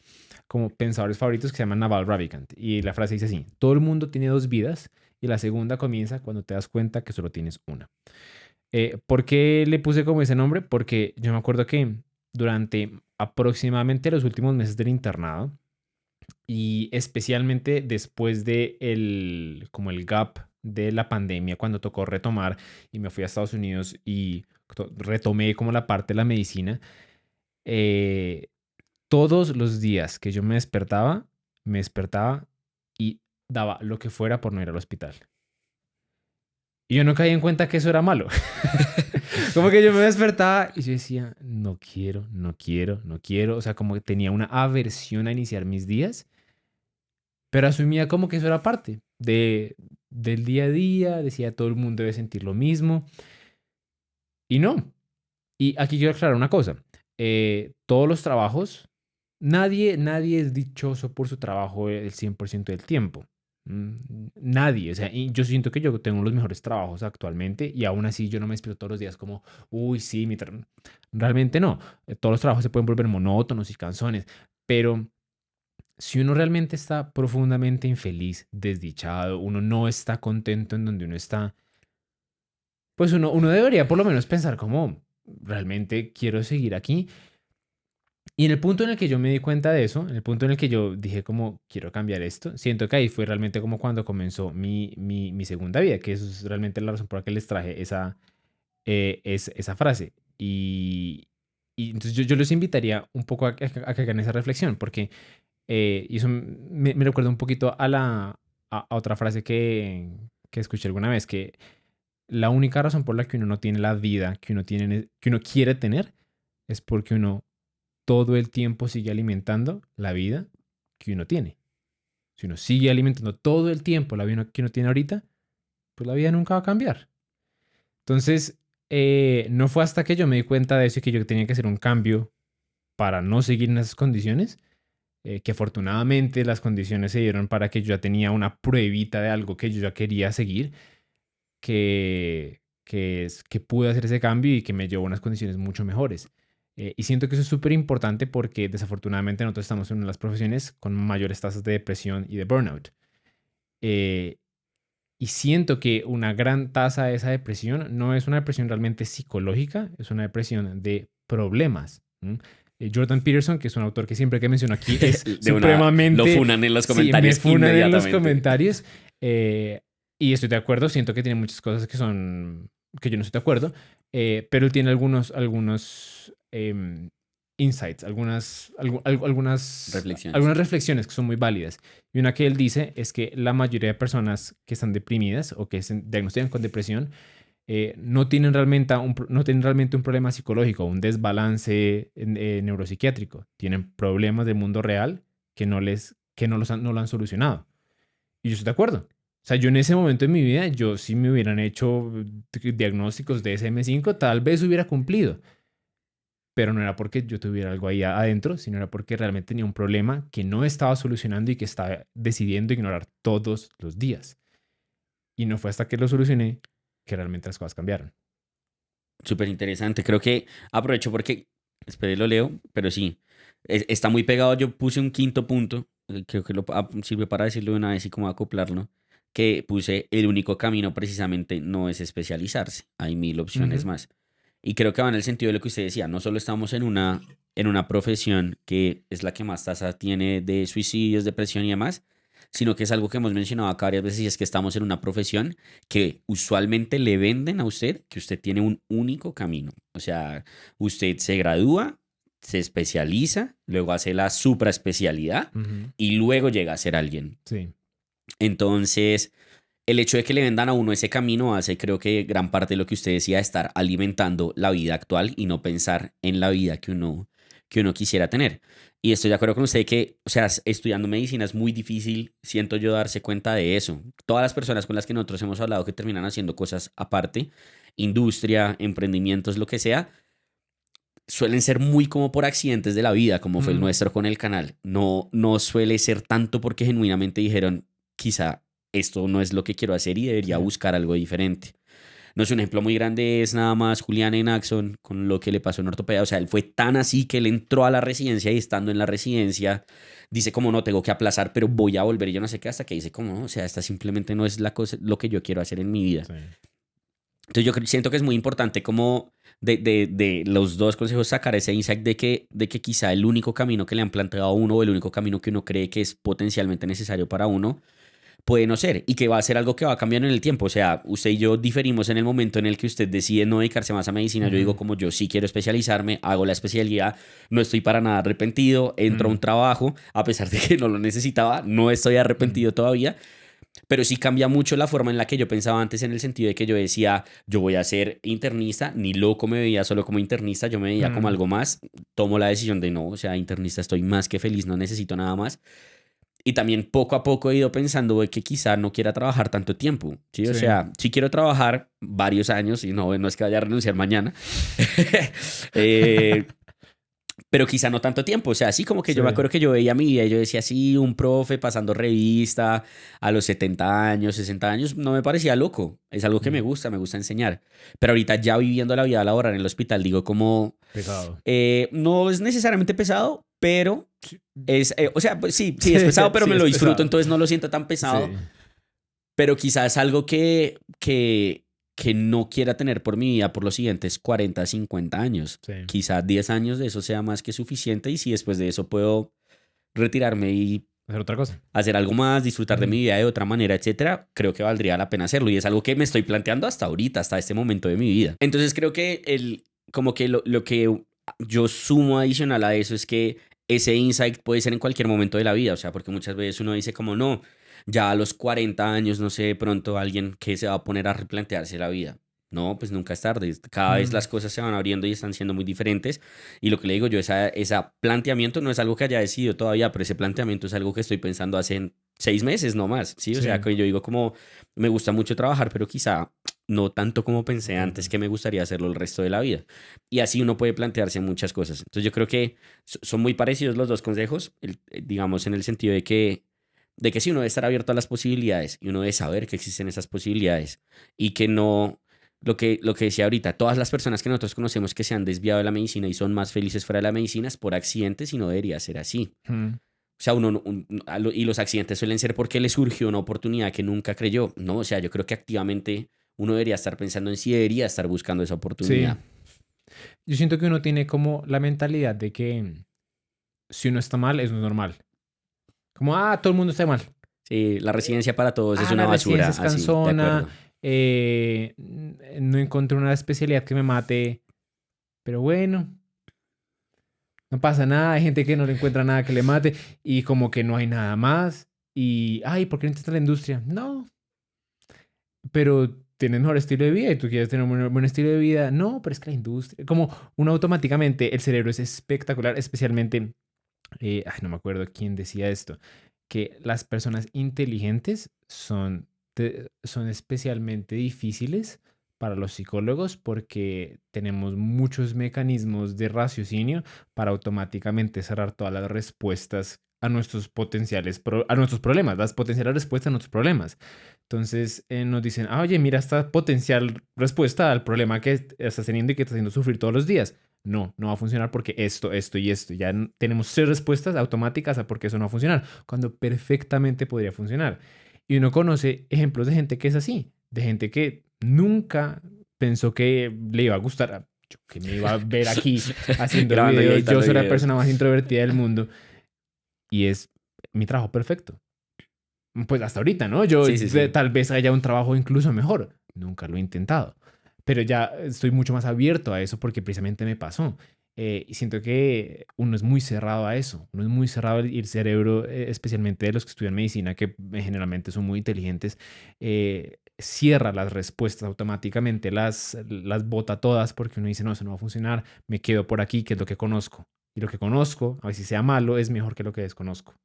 como pensadores favoritos que se llama Naval Ravikant. Y la frase dice así: todo el mundo tiene dos vidas y la segunda comienza cuando te das cuenta que solo tienes una. ¿Por qué le puse como ese nombre? Porque yo me acuerdo que durante aproximadamente los últimos meses del internado y especialmente después de como el gap de la pandemia, cuando tocó retomar y me fui a Estados Unidos y retomé como la parte de la medicina, eh, todos los días que yo me despertaba y daba lo que fuera por no ir al hospital. Y yo no caí en cuenta que eso era malo. Como que yo me despertaba y yo decía, no quiero, no quiero, no quiero. O sea, como que tenía una aversión a iniciar mis días, pero asumía como que eso era parte del día a día. Decía, todo el mundo debe sentir lo mismo. Y no. Y aquí quiero aclarar una cosa. Todos los trabajos, nadie es dichoso por su trabajo el 100% del tiempo. Nadie. O sea, y yo siento que yo tengo los mejores trabajos actualmente y aún así yo no me despierto todos los días como, uy, sí, realmente no. Todos los trabajos se pueden volver monótonos y cansones, pero si uno realmente está profundamente infeliz, desdichado, uno no está contento en donde uno está, pues uno debería por lo menos pensar como, realmente quiero seguir aquí. Y en el punto en el que yo me di cuenta de eso, en el punto en el que yo dije como quiero cambiar esto, siento que ahí fue realmente como cuando comenzó mi segunda vida, que eso es realmente la razón por la que les traje esa frase. Y entonces yo los invitaría un poco a que hagan esa reflexión, porque y eso me recuerda un poquito a otra frase que escuché alguna vez, que la única razón por la que uno no tiene la vida que uno quiere tener es porque uno todo el tiempo sigue alimentando la vida que uno tiene. Si uno sigue alimentando todo el tiempo la vida que uno tiene ahorita, pues la vida nunca va a cambiar. Entonces, no fue hasta que yo me di cuenta de eso y que yo tenía que hacer un cambio para no seguir en esas condiciones, que afortunadamente las condiciones se dieron para que yo ya tenía una pruebita de algo que yo ya quería seguir, que pude hacer ese cambio y que me llevó a unas condiciones mucho mejores. Y siento que eso es súper importante porque desafortunadamente nosotros estamos en una de las profesiones con mayores tasas de depresión y de burnout. Eh, y siento que una gran tasa de esa depresión no es una depresión realmente psicológica, es una depresión de problemas. Jordan Peterson, que es un autor que siempre que menciono aquí es
Lo
supremamente...
funan en los
Sí, me
comentarios
funan en los
inmediatamente.
comentarios. Y estoy de acuerdo, siento que tiene muchas cosas que yo no estoy de acuerdo, pero él tiene algunos insights,
Reflexiones.
algunas reflexiones que son muy válidas. Y una que él dice es que la mayoría de personas que están deprimidas o que se diagnostican con depresión no tienen realmente un problema psicológico, un desbalance neuropsiquiátrico. Tienen problemas del mundo real que no lo han solucionado. Y yo estoy de acuerdo. O sea, yo en ese momento de mi vida, yo si me hubieran hecho diagnósticos de SM5, tal vez hubiera cumplido. Pero no era porque yo tuviera algo ahí adentro, sino era porque realmente tenía un problema que no estaba solucionando y que estaba decidiendo ignorar todos los días. Y no fue hasta que lo solucioné que realmente las cosas cambiaron.
Súper interesante. Creo que aprovecho porque, espere, lo leo, pero sí, está muy pegado. Yo puse un quinto punto, creo que sirve para decirlo de una vez y cómo acoplarlo, que puse el único camino precisamente no es especializarse, hay mil opciones
Ujú.
más. Y creo que va en el sentido de lo que usted decía, no solo estamos en una profesión que es la que más tasa tiene de suicidios, depresión y demás, sino que es algo que hemos mencionado acá varias veces y es que estamos en una profesión que usualmente le venden a usted que usted tiene un único camino. O sea, usted se gradúa, se especializa, luego hace la supraespecialidad
Ujú.
y luego llega a ser alguien.
Sí.
Entonces, el hecho de que le vendan a uno ese camino hace, creo que gran parte de lo que usted decía, estar alimentando la vida actual y no pensar en la vida que uno quisiera tener. Y estoy de acuerdo con usted que, o sea, estudiando medicina es muy difícil, siento yo, darse cuenta de eso. Todas las personas con las que nosotros hemos hablado que terminan haciendo cosas aparte, industria, emprendimientos, lo que sea, suelen ser muy como por accidentes de la vida, como fue el
Mm,
nuestro con el canal. No, no suele ser tanto porque genuinamente dijeron, quizá esto no es lo que quiero hacer y debería
sí.
buscar algo diferente. No es un ejemplo muy grande, es nada más Julián en Axon con lo que le pasó en ortopedia. O sea, él fue tan así que él entró a la residencia y estando en la residencia dice como no, tengo que aplazar, pero voy a volver y yo no sé qué, hasta que dice como no, o sea, esta simplemente no es la cosa, lo que yo quiero hacer en mi vida.
Sí.
Entonces siento que es muy importante como de los dos consejos sacar ese insight de que quizá el único camino que le han planteado a uno o el único camino que uno cree que es potencialmente necesario para uno puede no ser y que va a ser algo que va cambiando en el tiempo. O sea, usted y yo diferimos en el momento en el que usted decide no dedicarse más a medicina. Yo digo
Ujú.
como yo sí quiero especializarme, hago la especialidad, no estoy para nada arrepentido, entro a un
Mm,
trabajo, a pesar de que no lo necesitaba, no estoy
mm,
arrepentido todavía, pero sí cambia mucho la forma en la que yo pensaba antes en el sentido de que yo decía, yo voy a ser internista, ni loco me veía solo como internista, yo me veía como
mm.
algo más, tomo la decisión de no, o sea, internista estoy más que feliz, no necesito nada más. Y también poco a poco he ido pensando de que quizá no quiera trabajar tanto tiempo, ¿sí? O
Sí.
sea, sí quiero trabajar varios años y no, no es que vaya a renunciar mañana, eh, pero quizá no tanto tiempo. O sea, así como que
Sí.
yo me acuerdo que yo veía mi vida y yo decía, sí, un profe pasando revista a los 70 años, 60 años, no me parecía loco. Es algo que me
Mm,
gusta enseñar. Pero ahorita ya viviendo la vida laboral en el hospital, digo como,
Pesado.
no es necesariamente pesado, pero
Sí,
o sea, pues sí, sí,
sí,
es pesado, pero
sí,
me
es
lo disfruto,
pesado.
entonces no lo siento tan pesado.
Sí,
Pero quizás algo que no quiera tener por mi vida por los siguientes 40 50 años.
sí.
Quizás 10 años de eso sea más que suficiente y si después de eso puedo retirarme y
Hacer otra cosa.
hacer algo más, disfrutar de
Ujú.
mi vida de otra manera, etcétera, creo que valdría la pena hacerlo y es algo que me estoy planteando hasta ahorita, hasta este momento de mi vida. Entonces creo que como que lo que yo sumo adicional a eso es que ese insight puede ser en cualquier momento de la vida, o sea, porque muchas veces uno dice como no, ya a los 40 años, no sé, de pronto alguien que se va a poner a replantearse la vida. No, pues nunca es tarde. Cada vez
Mm,
las cosas se van abriendo y están siendo muy diferentes. Y lo que le digo yo, esa planteamiento no es algo que haya decidido todavía, pero ese planteamiento es algo que estoy pensando hace 6 meses, no más. ¿Sí? O sea,
sí.
que yo digo como, me gusta mucho trabajar, pero quizá no tanto como pensé antes que me gustaría hacerlo el resto de la vida. Y así uno puede plantearse muchas cosas. Entonces yo creo que son muy parecidos los dos consejos, digamos, en el sentido de que sí, uno debe estar abierto a las posibilidades y uno debe saber que existen esas posibilidades y que no, lo que decía ahorita, todas las personas que nosotros conocemos que se han desviado de la medicina y son más felices fuera de la medicina es por accidentes y no debería ser así.
Mm,
O sea, y los accidentes suelen ser porque le surgió una oportunidad que nunca creyó. No, o sea, yo creo que activamente uno debería estar pensando en si debería estar buscando esa
sí.
oportunidad.
Yo siento que uno tiene como la mentalidad de que si uno está mal, es normal. Como, todo el mundo está mal.
Sí, la residencia para todos es una
La residencia
basura,
es
así, de
cansona.
acuerdo.
No encontré una especialidad que me mate. Pero bueno, no pasa nada. Hay gente que no le encuentra nada que le mate. Y como que no hay nada más. Y, ¿por qué no intenta la industria? No, pero tienes mejor estilo de vida y tú quieres tener un buen estilo de vida. No, pero es que la industria, como uno automáticamente, el cerebro es espectacular, especialmente, no me acuerdo quién decía esto, que las personas inteligentes son especialmente difíciles para los psicólogos porque tenemos muchos mecanismos de raciocinio para automáticamente cerrar todas las respuestas a nuestros a nuestros problemas, las potenciales respuestas a nuestros problemas. Entonces nos dicen, oye, mira esta potencial respuesta al problema que estás teniendo y que estás haciendo sufrir todos los días. No, no va a funcionar porque esto y esto. Ya tenemos 3 respuestas automáticas a por qué eso no va a funcionar, cuando perfectamente podría funcionar. Y uno conoce ejemplos de gente que es así, de gente que nunca pensó que le iba a gustar, yo que me iba a ver aquí haciendo
Grabando y
videos, yo
editando
soy la
videos.
persona más introvertida del mundo y es mi trabajo perfecto. Pues hasta ahorita, ¿no? Yo
Sí, sí, sí.
tal vez haya un trabajo incluso mejor. Nunca lo he intentado. Pero ya estoy mucho más abierto a eso porque precisamente me pasó. Y siento que uno es muy cerrado a eso. Uno es muy cerrado y el cerebro, especialmente de los que estudian medicina, que generalmente son muy inteligentes, cierra las respuestas automáticamente, las bota todas porque uno dice, no, eso no va a funcionar, me quedo por aquí, que es lo que conozco. Y lo que conozco, a ver si sea malo, es mejor que lo que desconozco.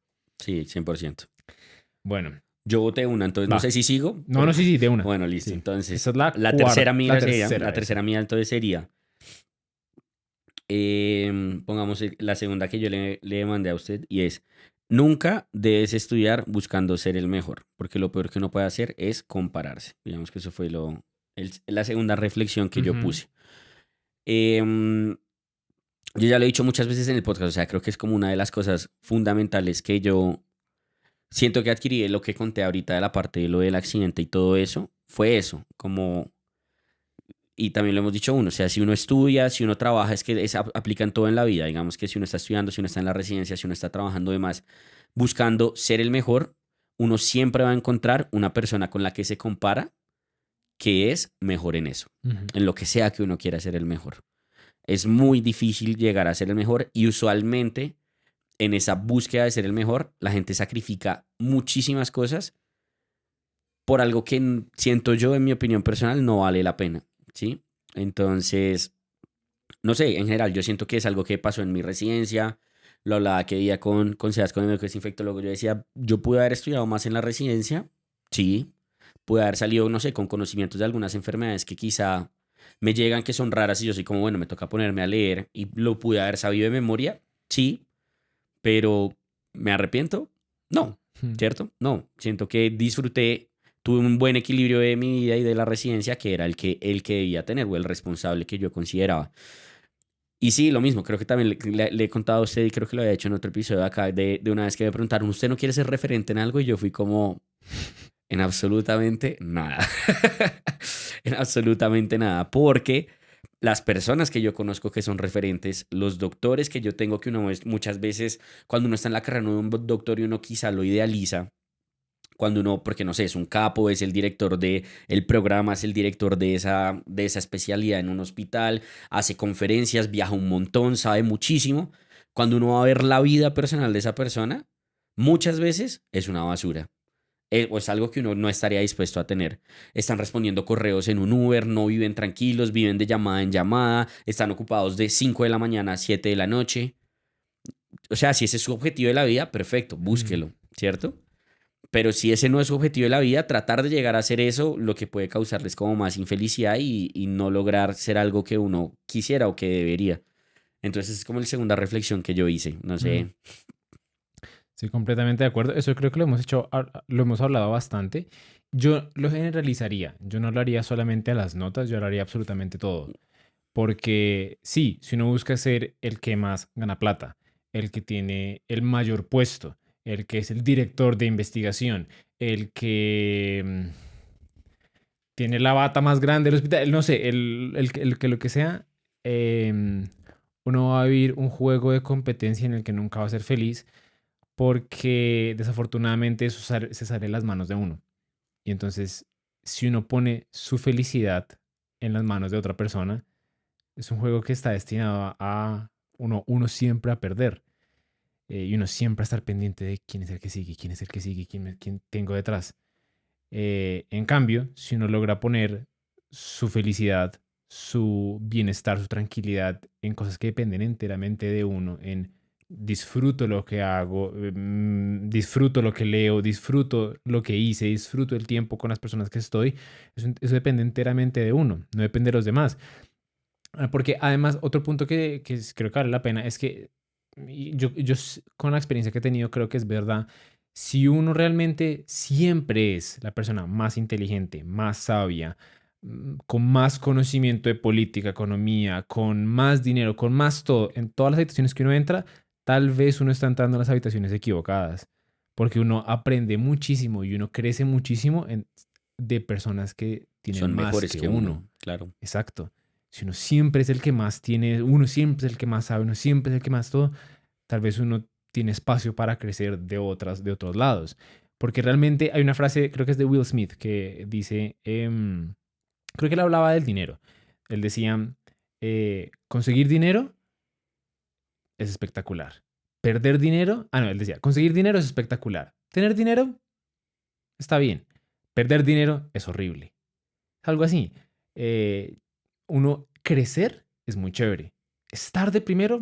Sí, 100%.
Bueno,
Yo voté una, entonces no sé
va.
si sigo.
No, no, sí, sí, de una.
Bueno, listo.
Sí.
Entonces,
Esa es la
la tercera
cuarta, la
mía sería, la
tercera
tercera
esa.
mía entonces sería, pongamos la segunda que yo le mandé a usted y es, nunca debes estudiar buscando ser el mejor, porque lo peor que uno puede hacer es compararse. Digamos que eso fue la segunda reflexión que yo
Ujú,
puse. Em, yo ya lo he dicho muchas veces en el podcast, o sea, creo que es como una de las cosas fundamentales que yo siento que adquirí de lo que conté ahorita de la parte de lo del accidente y todo eso, fue eso, como, y también lo hemos dicho uno, o sea, si uno estudia, si uno trabaja, es que aplica en todo en la vida, digamos que si uno está estudiando, si uno está en la residencia, si uno está trabajando demás, buscando ser el mejor, uno siempre va a encontrar una persona con la que se compara que es mejor en eso,
ujú.
en lo que sea que uno quiera ser el mejor. Es muy difícil llegar a ser el mejor y usualmente en esa búsqueda de ser el mejor, la gente sacrifica muchísimas cosas por algo que siento yo, en mi opinión personal, no vale la pena, ¿sí? Entonces, no sé, en general, yo siento que es algo que pasó en mi residencia, lo hablaba que día con Sebas, con el médico que es infectólogo, yo decía, yo pude haber estudiado más en la residencia, sí, pude haber salido, no sé, con conocimientos de algunas enfermedades que quizá me llegan que son raras y yo soy como, bueno, me toca ponerme a leer y lo pude haber sabido de memoria, sí, pero ¿me arrepiento? No,
Mm.
¿cierto? No, siento que disfruté, tuve un buen equilibrio de mi vida y de la residencia que era el que debía tener o el responsable que yo consideraba. Y sí, lo mismo, creo que también le he contado a usted y creo que lo había hecho en otro episodio de acá, de una vez que me preguntaron, ¿usted no quiere ser referente en algo? Y yo fui como, en absolutamente nada. En absolutamente nada. Porque las personas que yo conozco que son referentes, los doctores que yo tengo que uno es muchas veces, cuando uno está en la carrera de un doctor y uno quizá lo idealiza, cuando uno, porque no sé, es un capo, es el director de el programa, es el director de esa especialidad en un hospital, hace conferencias, viaja un montón, sabe muchísimo. Cuando uno va a ver la vida personal de esa persona, muchas veces es una basura. O es algo que uno no estaría dispuesto a tener. Están respondiendo correos en un Uber, no viven tranquilos, viven de llamada en llamada, están ocupados de 5 de la mañana a 7 de la noche. O sea, si ese es su objetivo de la vida, perfecto,
Mm.
búsquelo, ¿cierto? Pero si ese no es su objetivo de la vida, tratar de llegar a hacer eso, lo que puede causarles como más infelicidad y no lograr ser algo que uno quisiera o que debería. Entonces es como la segunda reflexión que yo hice. No
Mm.
sé.
Sí, completamente de acuerdo. Eso creo que lo hemos hecho, lo hemos hablado bastante. Yo lo generalizaría. Yo no lo haría solamente a las notas, yo lo haría absolutamente todo. Porque sí, si uno busca ser el que más gana plata, el que tiene el mayor puesto, el que es el director de investigación, el que tiene la bata más grande del hospital, no sé, el que lo que sea, em, uno va a vivir un juego de competencia en el que nunca va a ser feliz porque desafortunadamente eso se sale de las manos de uno. Y entonces, si uno pone su felicidad en las manos de otra persona, es un juego que está destinado a uno siempre a perder. Y uno siempre a estar pendiente de quién es el que sigue, quién es el que sigue, quién tengo detrás. En cambio, si uno logra poner su felicidad, su bienestar, su tranquilidad en cosas que dependen enteramente de uno, en disfruto lo que hago, disfruto lo que leo, disfruto lo que hice, disfruto el tiempo con las personas que estoy, eso depende enteramente de uno, no depende de los demás. Porque además, otro punto creo que vale la pena es que con la experiencia que he tenido creo que es verdad. Si uno realmente siempre es la persona más inteligente, más sabia, con más conocimiento de política, economía, con más dinero, con más todo, en todas las habitaciones que uno entra, tal vez uno está entrando en las habitaciones equivocadas. Porque uno aprende muchísimo y uno crece muchísimo de personas que tienen
Son
más
mejores
que
que
uno.
uno, claro.
Exacto. Si uno siempre es el que más tiene, uno siempre es el que más sabe, uno siempre es el que más todo, tal vez uno tiene espacio para crecer de otros lados. Porque realmente hay una frase, creo que es de Will Smith, que dice, creo que él hablaba del dinero. Él decía, conseguir dinero es espectacular. Perder dinero, no, él decía, conseguir dinero es espectacular. Tener dinero está bien. Perder dinero es horrible. Algo así. Eh, uno crecer es muy chévere. Estar de primero,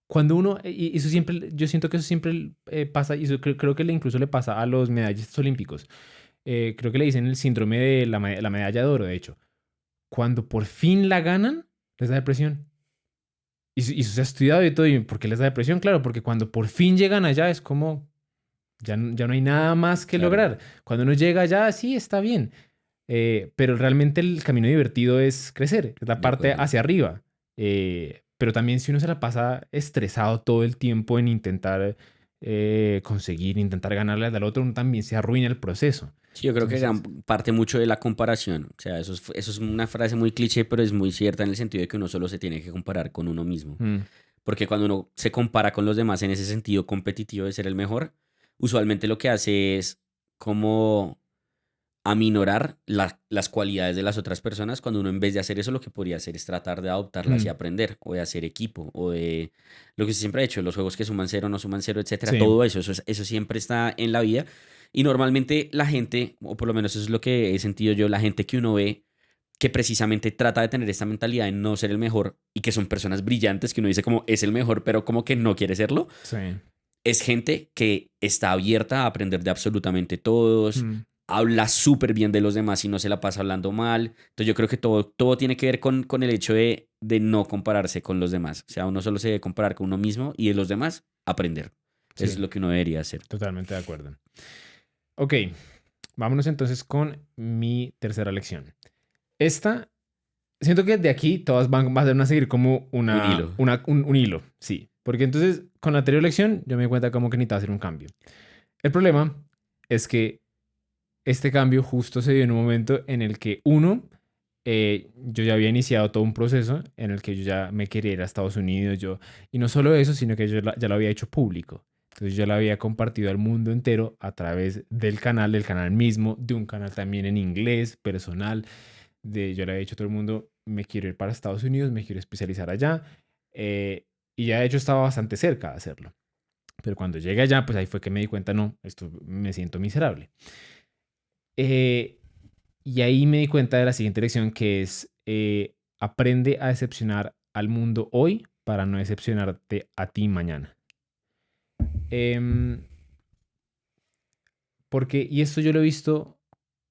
cuando uno, y eso siempre, yo siento que eso siempre pasa, y eso creo que incluso le pasa a los medallistas olímpicos. Creo que le dicen el síndrome de la medalla de oro, de hecho. Cuando por fin la ganan, les da depresión. Y eso se ha estudiado y todo. ¿Y por qué les da depresión? Claro, porque cuando por fin llegan allá es como, ya no hay nada más que
Claro,
lograr. Cuando uno llega allá, sí, está bien. Pero realmente el camino divertido es crecer, es la
de
parte
acuerdo.
hacia arriba. Pero también si uno se la pasa estresado todo el tiempo en intentar conseguir, intentar ganarle al otro, uno también se arruina el proceso.
Sí, yo creo que
Entonces,
parte mucho de la comparación. O sea, eso es una frase muy cliché, pero es muy cierta en el sentido de que uno solo se tiene que comparar con uno mismo.
mm,
Porque cuando uno se compara con los demás en ese sentido competitivo de ser el mejor, usualmente lo que hace es como aminorar las cualidades de las otras personas, cuando uno en vez de hacer eso lo que podría hacer es tratar de adoptarlas y
mm,
aprender, o de hacer equipo, o de lo que siempre ha hecho, los juegos que suman cero, no suman cero, etcétera,
sí,
todo eso siempre está en la vida. Y normalmente la gente, o por lo menos eso es lo que he sentido yo, la gente que uno ve que precisamente trata de tener esta mentalidad de no ser el mejor y que son personas brillantes, que uno dice como es el mejor, pero como que no quiere serlo,
sí.
es gente que está abierta a aprender de absolutamente todos,
Mm,
habla súper bien de los demás y no se la pasa hablando mal. Entonces yo creo que todo tiene que ver con el hecho de no compararse con los demás. O sea, uno solo se debe comparar con uno mismo y de los demás aprender. Eso es
Sí,
lo que uno debería hacer.
totalmente de acuerdo. Ok, vámonos entonces con mi tercera lección. Esta, siento que de aquí todas van a seguir como
Un hilo.
un hilo, sí. Porque entonces con la anterior lección yo me di cuenta como que necesitaba hacer un cambio. El problema es que este cambio justo se dio en un momento en el que yo ya había iniciado todo un proceso en el que yo ya me quería ir a Estados Unidos, y no solo eso, sino que ya lo había hecho público. Entonces yo lo había compartido al mundo entero a través del canal mismo, de un canal también en inglés, personal, yo le había dicho a todo el mundo, me quiero ir para Estados Unidos, me quiero especializar allá, y ya de hecho estaba bastante cerca de hacerlo. Pero cuando llegué allá, pues ahí fue que me di cuenta, no, esto me siento miserable. Eh, y ahí me di cuenta de la siguiente lección que es, aprende a decepcionar al mundo hoy para no decepcionarte a ti mañana. Em, y esto yo lo he visto,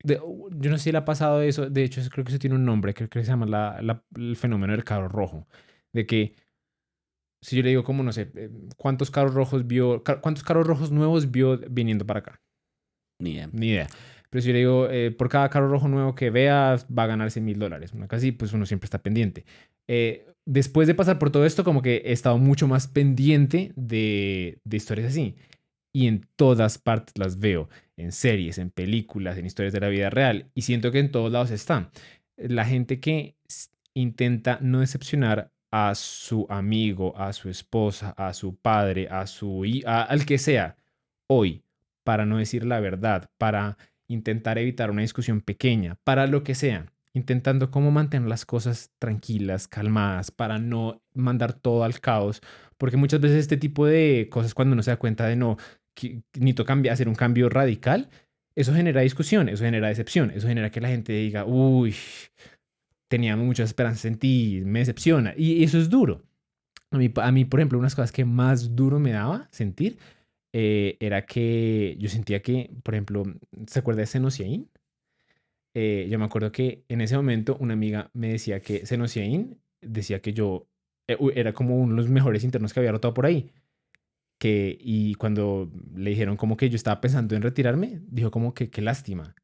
yo no sé si le ha pasado eso, de hecho creo que eso tiene un nombre, creo que se llama el fenómeno del carro rojo, de que si yo le digo como, no sé, cuántos carros rojos nuevos vio viniendo para acá.
Ni idea.
Ni idea. Pero si yo le digo, por cada carro rojo nuevo que veas, va a ganarse $1,000. Una cosa así, pues uno siempre está pendiente. Después de pasar por todo esto, como que he estado mucho más pendiente de historias así. Y en todas partes las veo. En series, en películas, en historias de la vida real. Y siento que en todos lados están. La gente que intenta no decepcionar a su amigo, a su esposa, a su padre, al que sea, hoy para no decir la verdad, para intentar evitar una discusión pequeña, para lo que sea, intentando cómo mantener las cosas tranquilas, calmadas, para no mandar todo al caos, porque muchas veces este tipo de cosas cuando uno se da cuenta de no, que necesito hacer un cambio radical, eso genera discusión, eso genera decepción, eso genera que la gente diga, uy, tenía muchas esperanzas en ti, me decepciona, y eso es duro. A mí, por ejemplo, unas cosas que más duro me daba sentir era que yo sentía que, por ejemplo, ¿se acuerda de Senociain? Yo me acuerdo que en ese momento una amiga me decía que Senociain decía que yo era como uno de los mejores internos que había rotado por ahí. Y cuando le dijeron como que yo estaba pensando en retirarme, dijo como que qué lástima.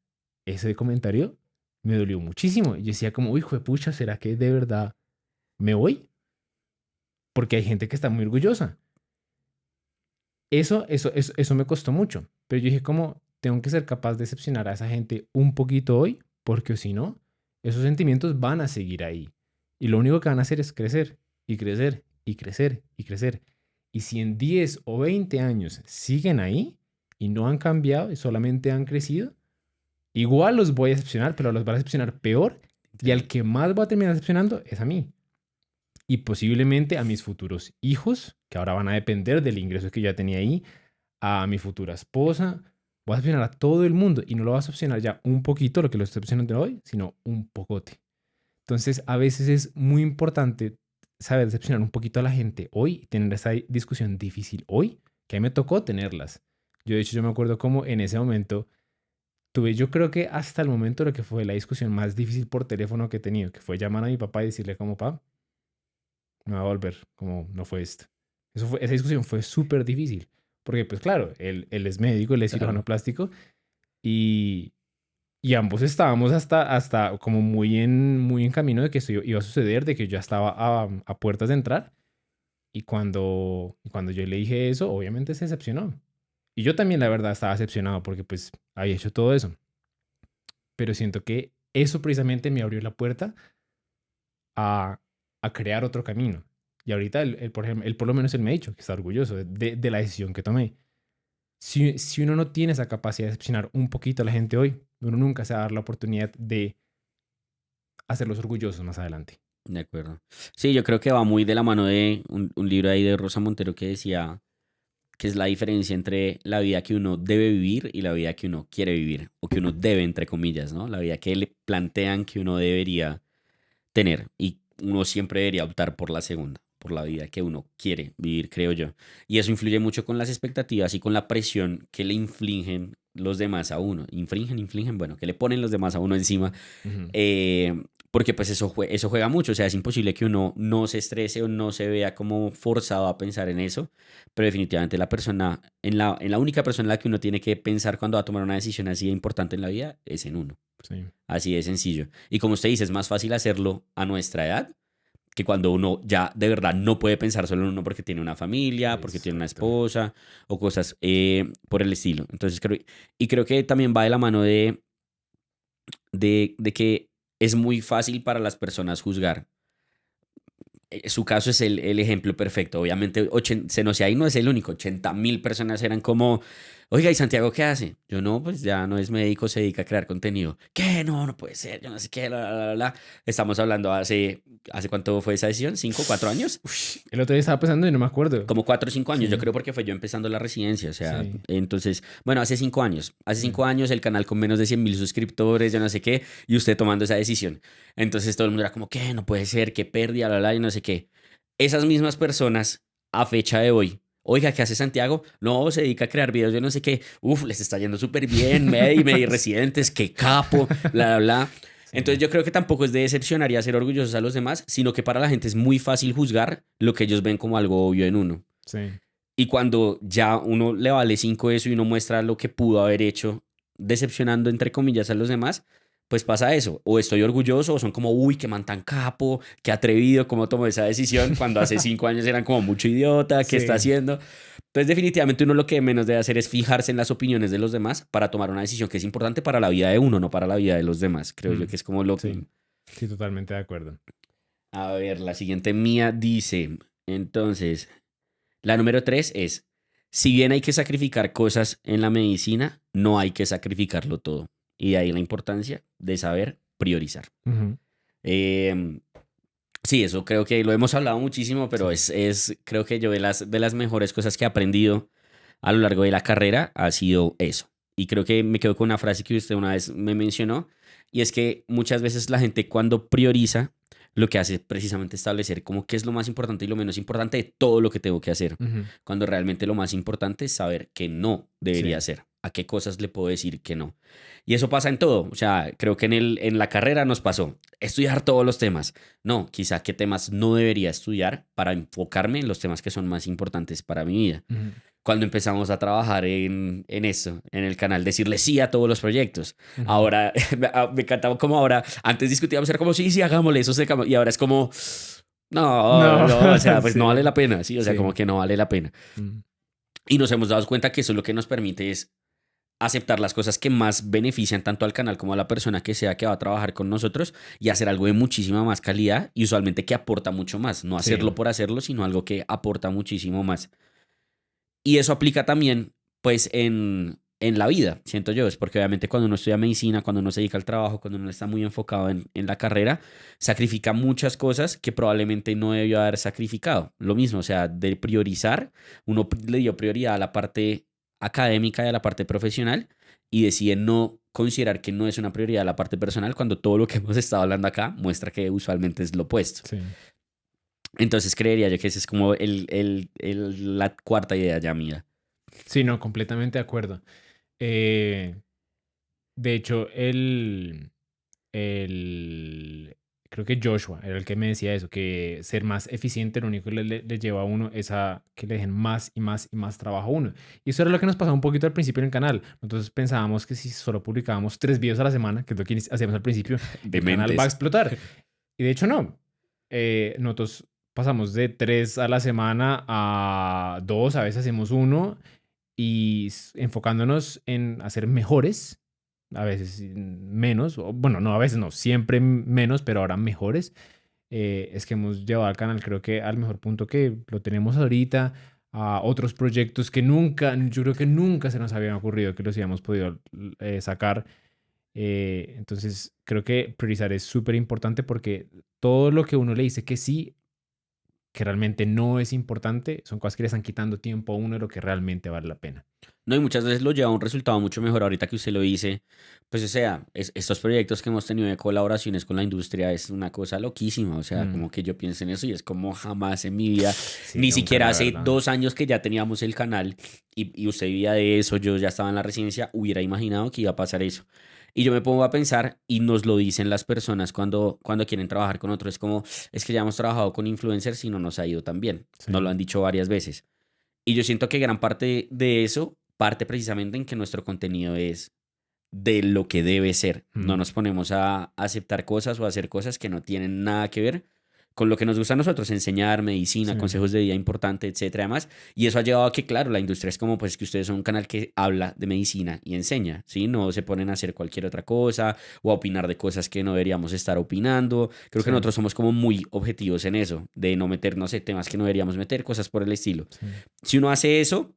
Ese comentario me dolió muchísimo. Y yo decía como, uy, pucha, ¿será que de verdad me voy? Porque hay gente que está muy orgullosa. Eso me costó mucho. Pero yo dije, como tengo que ser capaz de decepcionar a esa gente un poquito hoy, porque si no, esos sentimientos van a seguir ahí. Y lo único que van a hacer es crecer y crecer y crecer y crecer. Y si en 10 o 20 años siguen ahí y no han cambiado y solamente han crecido, igual los voy a decepcionar, pero los voy a decepcionar peor. Y al que más voy a terminar decepcionando es a mí y posiblemente a mis futuros hijos, que ahora van a depender del ingreso que yo ya tenía ahí, a mi futura esposa. Voy a opcionar a todo el mundo y no lo vas a opcionar ya un poquito, lo que lo estoy opcionando hoy, sino un pocote. Entonces, a veces es muy importante saber decepcionar un poquito a la gente hoy y tener esa discusión difícil hoy, que a mí me tocó tenerlas. Yo, de hecho, yo me acuerdo cómo en ese momento tuve, yo creo que hasta el momento lo que fue la discusión más difícil por teléfono que he tenido, que fue llamar a mi papá y decirle como, papá, me va a volver, como no fue esto. Esa discusión fue súper difícil, porque pues claro, él es médico, él es
Claro.
cirujano plástico y, y ambos estábamos hasta como muy en camino de que esto iba a suceder, de que yo ya estaba a puertas de entrar y cuando yo le dije eso, obviamente se decepcionó. Y yo también la verdad estaba decepcionado porque pues había hecho todo eso, pero siento que eso precisamente me abrió la puerta a, a crear otro camino. Y ahorita, por ejemplo, él por lo menos él me ha dicho que está orgulloso de la decisión que tomé. Si uno no tiene esa capacidad de decepcionar un poquito a la gente hoy, uno nunca se va a dar la oportunidad de hacerlos orgullosos más adelante.
De acuerdo. Sí, yo creo que va muy de la mano de un libro ahí de Rosa Montero que decía que es la diferencia entre la vida que uno debe vivir y la vida que uno quiere vivir, o que uno debe, entre comillas, ¿no? La vida que le plantean que uno debería tener y uno siempre debería optar por la segunda, por la vida que uno quiere vivir, creo yo. Y eso influye mucho con las expectativas y con la presión que le infligen los demás a uno. Infringen, bueno, que le ponen los demás a uno encima.
Ujú.
Porque pues eso juega mucho, o sea, es imposible que uno no se estrese o no se vea como forzado a pensar en eso, pero definitivamente la persona, en la única persona en la que uno tiene que pensar cuando va a tomar una decisión así de importante en la vida es en uno,
Sí,
así de sencillo. Y como usted dice, es más fácil hacerlo a nuestra edad que cuando uno ya de verdad no puede pensar solo en uno porque tiene una familia, porque tiene una
exacto.
esposa o cosas por el estilo. Entonces creo que también va de la mano de que es muy fácil para las personas juzgar. Su caso es el ejemplo perfecto. Obviamente, Senociay no es el único. 80.000 personas eran como, oiga, ¿y Santiago qué hace? Yo no, pues ya no es médico, se dedica a crear contenido. ¿Qué? No, no puede ser, yo no sé qué, la. Estamos hablando ¿hace cuánto fue esa decisión? ¿5, 4 años?
Ush, el otro día estaba pensando y no me acuerdo.
Como 4 o 5 años, yo
Sí,
creo porque fue yo empezando la residencia, o sea,
sí,
entonces, bueno, hace 5 años,
sí.
el canal con menos de 100.000 suscriptores, yo no sé qué, y usted tomando esa decisión. Entonces todo el mundo era como, ¿qué? No puede ser, qué pérdida, y no sé qué. Esas mismas personas, a fecha de hoy, oiga, ¿qué hace Santiago? No, se dedica a crear videos, yo no sé qué, uf, les está yendo súper bien, Medi residentes, qué capo, bla, bla, bla. Entonces
Sí,
yo creo que tampoco es de decepcionar y hacer orgullosos a los demás, sino que para la gente es muy fácil juzgar lo que ellos ven como algo obvio en uno.
sí.
Y cuando ya uno le vale 5 eso y uno muestra lo que pudo haber hecho, decepcionando entre comillas a los demás, pues pasa eso. O estoy orgulloso, o son como, uy, qué man tan capo, qué atrevido, cómo tomó esa decisión, cuando hace 5 años eran como mucho idiota, ¿qué está
Sí,
haciendo? Entonces, definitivamente uno lo que menos debe hacer es fijarse en las opiniones de los demás para tomar una decisión que es importante para la vida de uno, no para la vida de los demás. Creo yo
mm,
que es como lo.
sí, sí, totalmente de acuerdo.
A ver, la siguiente mía dice, entonces, la número 3 es, si bien hay que sacrificar cosas en la medicina, no hay que sacrificarlo todo. Y de ahí la importancia de saber priorizar.
Ujú.
Eh, sí, eso creo que lo hemos hablado muchísimo, pero
Sí.
es creo que yo de las mejores cosas que he aprendido a lo largo de la carrera ha sido eso. Y creo que me quedo con una frase que usted una vez me mencionó, y es que muchas veces la gente cuando prioriza, lo que hace es precisamente establecer como qué es lo más importante y lo menos importante de todo lo que tengo que hacer,
Ujú.
cuando realmente lo más importante es saber que no debería
Sí.
hacer, a qué cosas le puedo decir que no. Y eso pasa en todo, o sea, creo que en la carrera nos pasó, estudiar todos los temas. No, quizá qué temas no debería estudiar para enfocarme en los temas que son más importantes para mi vida.
Ujú.
Cuando empezamos a trabajar en eso, en el canal, decirle sí a todos los proyectos.
Ujú.
Ahora, me encantaba como ahora, antes discutíamos, era como, sí, sí, hagámosle, eso se y ahora es como, no,
No,
no, o sea, pues no vale
sí,
la pena, sí, o sea, como
sí.
que no vale la pena.
Mm.
Y nos hemos dado cuenta que eso lo que nos permite es aceptar las cosas que más benefician tanto al canal como a la persona que sea que va a trabajar con nosotros y hacer algo de muchísima más calidad y usualmente que aporta mucho más. No
Sí.
hacerlo por hacerlo, sino algo que aporta muchísimo más. Y eso aplica también, pues, en la vida, siento yo. Es porque obviamente cuando uno estudia medicina, cuando uno se dedica al trabajo, cuando uno está muy enfocado en la carrera, sacrifica muchas cosas que probablemente no debió haber sacrificado. Lo mismo, o sea, de priorizar, uno le dio prioridad a la parte académica y a la parte profesional y decide no considerar que no es una prioridad la parte personal cuando todo lo que hemos estado hablando acá muestra que usualmente es lo opuesto.
Sí.
Entonces creería yo que esa es como la cuarta idea ya mía.
Sí, no, completamente de acuerdo. Eh, de hecho, el, creo que Joshua era el que me decía eso, que ser más eficiente lo único que le lleva a uno es a que le dejen más y más y más trabajo a uno. Y eso era lo que nos pasaba un poquito al principio en el canal. Nosotros pensábamos que si solo publicábamos 3 videos a la semana, que es lo que hacíamos al principio, el canal va a
Dementes.
explotar. Y de hecho no. Nosotros pasamos de 3 a la semana a 2, a veces hacemos uno y enfocándonos en hacer mejores, a veces menos, o, bueno, no, a veces no, siempre menos, pero ahora mejores. Es que hemos llevado al canal, creo que al mejor punto que lo tenemos ahorita, a otros proyectos que nunca, yo creo que nunca se nos habían ocurrido que los habíamos podido sacar. Entonces, creo que priorizar es súper importante porque todo lo que uno le dice que sí, que realmente no es importante, son cosas que le están quitando tiempo a uno de lo que realmente vale la pena.
No, y muchas veces lo lleva a un resultado mucho mejor ahorita que usted lo dice. Pues, o sea, estos proyectos que hemos tenido de colaboraciones con la industria es una cosa loquísima. O sea,
Mm,
como que yo pienso en eso y es como jamás en mi vida,
sí,
ni
nunca,
siquiera
la
hace
verdad.
2 años que ya teníamos el canal y usted vivía de eso, yo ya estaba en la residencia, hubiera imaginado que iba a pasar eso. Y yo me pongo a pensar y nos lo dicen las personas cuando quieren trabajar con otros. Es como, es que ya hemos trabajado con influencers y no nos ha ido tan bien. Nos lo
Sí.
han dicho varias veces. Y yo siento que gran parte de eso parte precisamente en que nuestro contenido es de lo que debe ser. No
Mm,
nos ponemos a aceptar cosas o a hacer cosas que no tienen nada que ver con lo que nos gusta a nosotros, enseñar, medicina,
sí,
consejos de vida importante, etcétera, además. Y eso ha llevado a que, claro, la industria es como, pues, que ustedes son un canal que habla de medicina y enseña, ¿sí? No se ponen a hacer cualquier otra cosa o a opinar de cosas que no deberíamos estar opinando. Creo que
sí,
nosotros somos como muy objetivos en eso, de no meter, no sé, temas que no deberíamos meter, cosas por el estilo.
sí,
Si uno hace eso,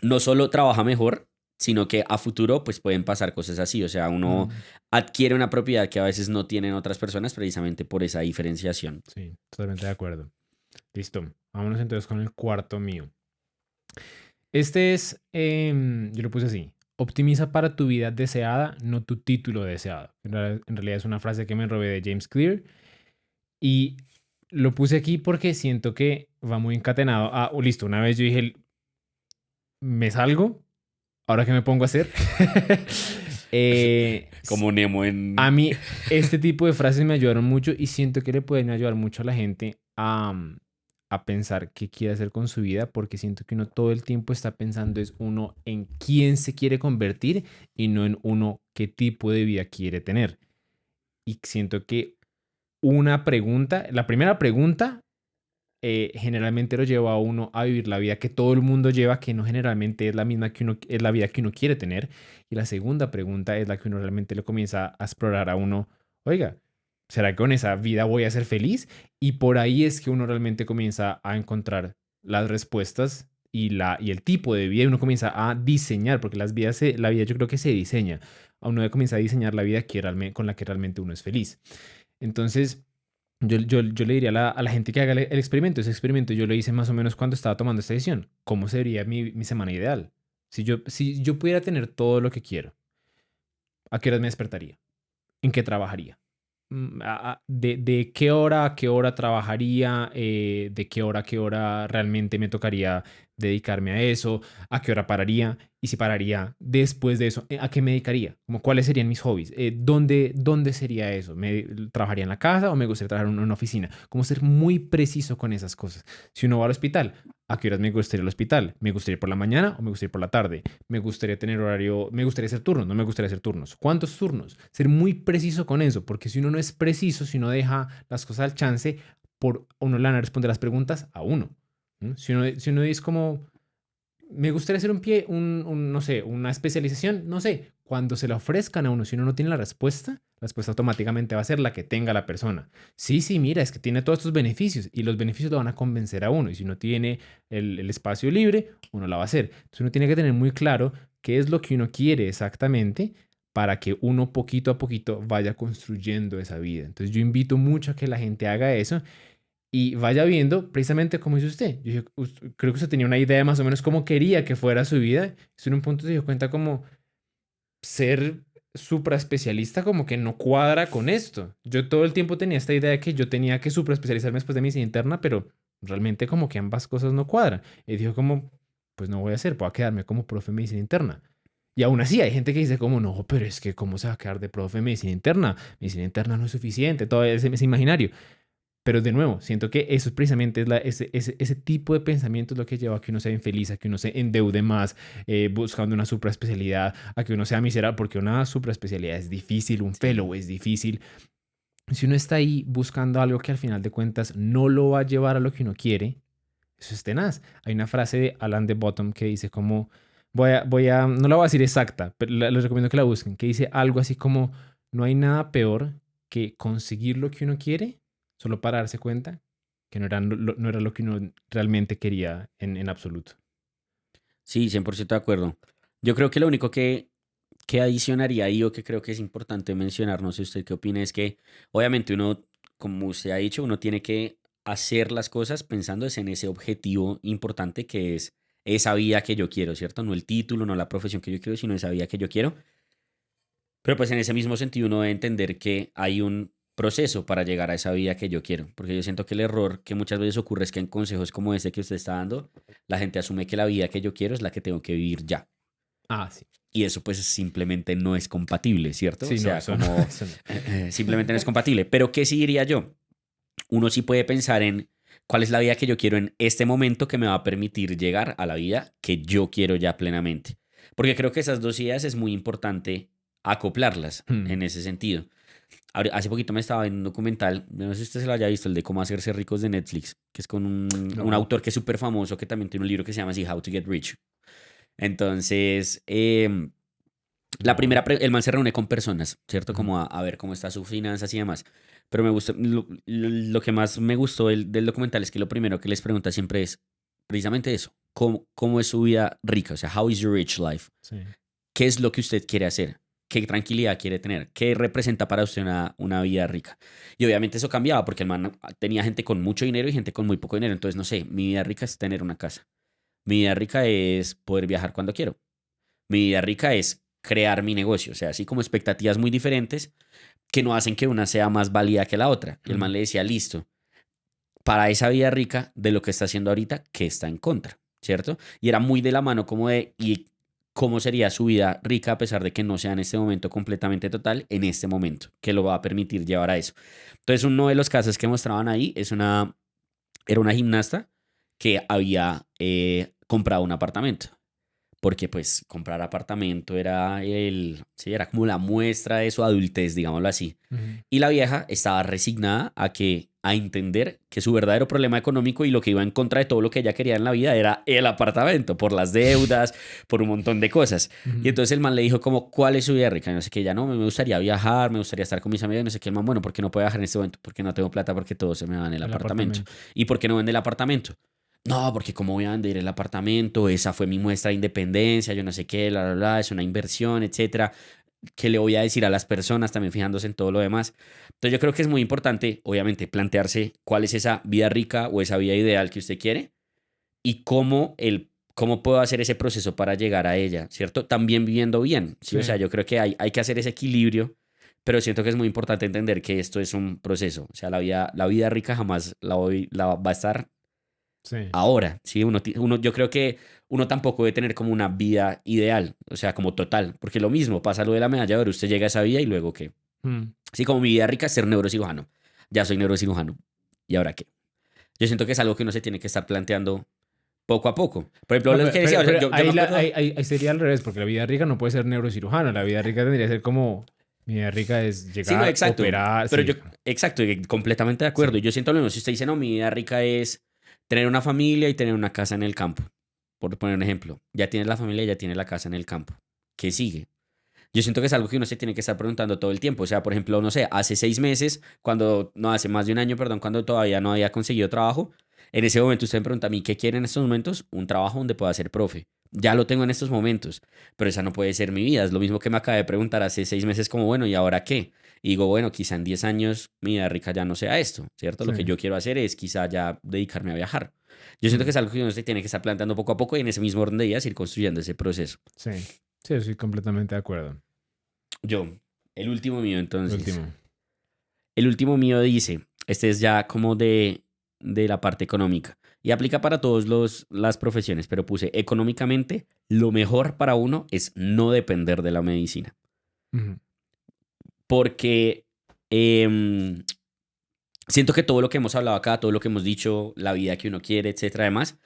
no solo trabaja mejor, sino que a futuro pues pueden pasar cosas así. O sea, uno
mm,
adquiere una propiedad que a veces no tienen otras personas precisamente por esa diferenciación.
sí, totalmente de acuerdo. Listo. Vámonos entonces con el cuarto mío. Este es, yo lo puse así. Optimiza para tu vida deseada, no tu título deseado. En realidad es una frase que me robé de James Clear y lo puse aquí porque siento que va muy encatenado. Ah, listo. Una vez yo dije, me salgo, ahora qué me pongo a hacer. Eh,
Como Nemo
A
en...
mí, este tipo de frases me ayudaron mucho y siento que le pueden ayudar mucho a la gente a pensar qué quiere hacer con su vida, porque siento que uno todo el tiempo está pensando es uno en quién se quiere convertir y no en uno qué tipo de vida quiere tener. Y siento que una pregunta, la primera pregunta generalmente lo lleva a uno a vivir la vida que todo el mundo lleva, que no generalmente es la misma que uno, es la vida que uno quiere tener. Y la segunda pregunta es la que uno realmente le comienza a explorar a uno, oiga, ¿será que con esa vida voy a ser feliz? Y por ahí es que uno realmente comienza a encontrar las respuestas y el tipo de vida y uno comienza a diseñar, porque la vida yo creo que se diseña. A uno comienza a diseñar la vida con la que realmente uno es feliz. Entonces, yo le diría a la gente que haga el experimento. Ese experimento yo lo hice más o menos cuando estaba tomando esta decisión. ¿Cómo sería mi semana ideal? Si yo pudiera tener todo lo que quiero, ¿a qué horas me despertaría? ¿En qué trabajaría? De qué hora a qué hora trabajaría, de qué hora a qué hora realmente me tocaría dedicarme a eso, a qué hora pararía y si pararía después de eso, ¿a qué me dedicaría? Como cuáles serían mis hobbies, ¿dónde sería eso? ¿Trabajaría en la casa o me gustaría trabajar en una oficina? Como ser muy preciso con esas cosas. Si uno va al hospital, ¿a qué horas me gustaría ir al hospital? ¿Me gustaría ir por la mañana o me gustaría ir por la tarde? Me gustaría tener horario, me gustaría hacer turnos, no me gustaría hacer turnos. ¿Cuántos turnos? Ser muy preciso con eso, porque si uno no es preciso, si uno deja las cosas al chance, uno le van a responder las preguntas a uno. ¿No? Si uno es como, me gustaría hacer no sé, una especialización, no sé, cuando se la ofrezcan a uno, si uno no tiene la respuesta automáticamente va a ser la que tenga la persona. Sí, sí, mira, es que tiene todos estos beneficios y los beneficios lo van a convencer a uno. Y si uno tiene el espacio libre, uno la va a hacer. Entonces uno tiene que tener muy claro qué es lo que uno quiere exactamente para que uno poquito a poquito vaya construyendo esa vida. Entonces yo invito mucho a que la gente haga eso y vaya viendo precisamente como dice usted. Yo dije, creo que usted tenía una idea de más o menos cómo quería que fuera su vida. Y en un punto se dio cuenta como ser supra especialista como que no cuadra con esto. Yo todo el tiempo tenía esta idea de que yo tenía que supra especializarme después de medicina interna, pero realmente como que ambas cosas no cuadran. Y dijo como, pues no voy a hacer, voy a quedarme como profe de medicina interna. Y aún así hay gente que dice como, no, pero es que ¿cómo se va a quedar de profe de medicina interna? Medicina interna no es suficiente, todo ese imaginario. Pero de nuevo, siento que eso es precisamente ese tipo de pensamiento es lo que lleva a que uno sea infeliz, a que uno se endeude más buscando una supraespecialidad, a que uno sea miserable, porque una supraespecialidad es difícil, un
Sí.
fellow es difícil. Si uno está ahí buscando algo que al final de cuentas no lo va a llevar a lo que uno quiere, eso es tenaz. Hay una frase de Alan de Bottom que dice como, no la voy a decir exacta, pero les recomiendo que la busquen, que dice algo así como, no hay nada peor que conseguir lo que uno quiere solo para darse cuenta que no era lo que uno realmente quería en absoluto.
Sí, 100% de acuerdo. Yo creo que lo único que adicionaría ahí o que creo que es importante mencionar, no sé usted qué opina, es que obviamente uno, como usted ha dicho, uno tiene que hacer las cosas pensando es en ese objetivo importante que es esa vida que yo quiero, ¿cierto? No el título, no la profesión que yo quiero, sino esa vida que yo quiero. Pero pues en ese mismo sentido uno debe entender que hay un proceso para llegar a esa vida que yo quiero, porque yo siento que el error que muchas veces ocurre es que en consejos como este que usted está dando, la gente asume que la vida que yo quiero es la que tengo que vivir ya.
Ah, sí.
Y eso pues simplemente no es compatible, ¿cierto?
Sí,
O
no,
sea,
eso no.
como
Eso no.
simplemente no es compatible. Pero ¿qué sí diría yo? Uno sí puede pensar en cuál es la vida que yo quiero en este momento que me va a permitir llegar a la vida que yo quiero ya plenamente. Porque creo que esas dos ideas es muy importante acoplarlas
Hmm.
en ese sentido. Hace poquito me estaba viendo un documental, no sé si usted se lo haya visto, el de cómo hacerse ricos de Netflix, que es con un
No.
autor que es súper famoso, que también tiene un libro que se llama así, How to Get Rich. Entonces,
No.
el man se reúne con personas, ¿cierto?
Ujú.
Como a ver cómo está sus finanzas y demás. Pero me gusta, lo que más me gustó del documental es que lo primero que les pregunta siempre es precisamente eso. ¿Cómo es su vida rica? O sea, how is your rich life?
Sí.
¿Qué es lo que usted quiere hacer? ¿Qué tranquilidad quiere tener? ¿Qué representa para usted una vida rica? Y obviamente eso cambiaba porque el man tenía gente con mucho dinero y gente con muy poco dinero. Entonces, no sé, mi vida rica es tener una casa. Mi vida rica es poder viajar cuando quiero. Mi vida rica es crear mi negocio. O sea, así como expectativas muy diferentes que no hacen que una sea más válida que la otra. Y el
Mm.
man le decía, listo, para esa vida rica de lo que está haciendo ahorita, ¿qué está en contra? ¿Cierto? Y era muy de la mano como de, ¿y cómo sería su vida rica a pesar de que no sea en este momento completamente total, en este momento, que lo va a permitir llevar a eso? Entonces, uno de los casos que mostraban ahí era una gimnasta que había comprado un apartamento porque pues comprar apartamento sí, era como la muestra de su adultez, digámoslo así.
Ujú.
Y la vieja estaba resignada a entender que su verdadero problema económico y lo que iba en contra de todo lo que ella quería en la vida era el apartamento, por las deudas, por un montón de cosas. Y
Ujú.
entonces el man le dijo como, ¿cuál es su vida rica? Y no sé qué, ya no, me gustaría viajar, me gustaría estar con mis amigos, y no sé qué, el man, bueno, ¿por qué no puedo viajar en este momento? Porque no tengo plata, porque todo se me va en el
El
apartamento.
apartamento.
¿Y por qué no vende el apartamento? No, porque cómo voy a vender el apartamento, esa fue mi muestra de independencia, yo no sé qué, es una inversión, etcétera. ¿Qué le voy a decir a las personas? También fijándose en todo lo demás. Entonces yo creo que es muy importante, obviamente, plantearse cuál es esa vida rica o esa vida ideal que usted quiere y cómo puedo hacer ese proceso para llegar a ella, ¿cierto? También viviendo bien, ¿sí?
Sí.
O sea, yo creo que hay que hacer ese equilibrio, pero siento que es muy importante entender que esto es un proceso. O sea, la vida rica jamás la va a estar
Sí.
ahora, ¿sí? Yo creo que uno tampoco debe tener como una vida ideal, o sea, como total, porque lo mismo pasa lo de la medalla de oro, usted llega a esa vida y luego ¿qué?
Mm.
Sí, como mi vida rica es ser neurocirujano, ya soy neurocirujano, ¿y ahora qué? Yo siento que es algo que uno se tiene que estar planteando poco a poco. Por ejemplo,
No,
lo que decía, o sea, yo me
ahí,
acuerdo...
ahí sería al revés, porque la vida rica no puede ser neurocirujano. La vida rica tendría que ser como. Mi vida rica es
Sí, no,
llegar,
exacto,
operar.
pero
Sí.
yo, exacto, completamente de acuerdo.
Sí.
Y yo siento lo mismo, si usted dice, no, mi vida rica es tener una familia y tener una casa en el campo, por poner un ejemplo, ya tienes la familia y ya tienes la casa en el campo. ¿Qué sigue? Yo siento que es algo que uno se tiene que estar preguntando todo el tiempo. O sea, por ejemplo, no sé, hace 6 meses, no, hace más de un año, perdón, cuando todavía no había conseguido trabajo, en ese momento usted me pregunta a mí, ¿qué quiere en estos momentos? Un trabajo donde pueda ser profe. Ya lo tengo en estos momentos, pero esa no puede ser mi vida. Es lo mismo que me acabé de preguntar hace 6 meses, como, bueno, ¿y ahora qué? Y digo, bueno, quizá en 10 años mi vida rica ya no sea esto, ¿cierto? Lo que
Sí.
yo quiero hacer es quizá ya dedicarme a viajar. Yo siento que
Mm.
es algo que uno se tiene que estar planteando poco a poco y en ese mismo orden de días ir construyendo ese proceso.
Sí. Sí, estoy completamente de acuerdo.
Yo, el último mío
El
entonces.
último.
El último mío dice, este es ya como de la parte económica y aplica para todas las profesiones, pero puse económicamente, lo mejor para uno es no depender de la medicina,
Ujú.
porque em, siento que todo lo que hemos hablado acá, todo lo que hemos dicho, la vida que uno quiere, etcétera, además,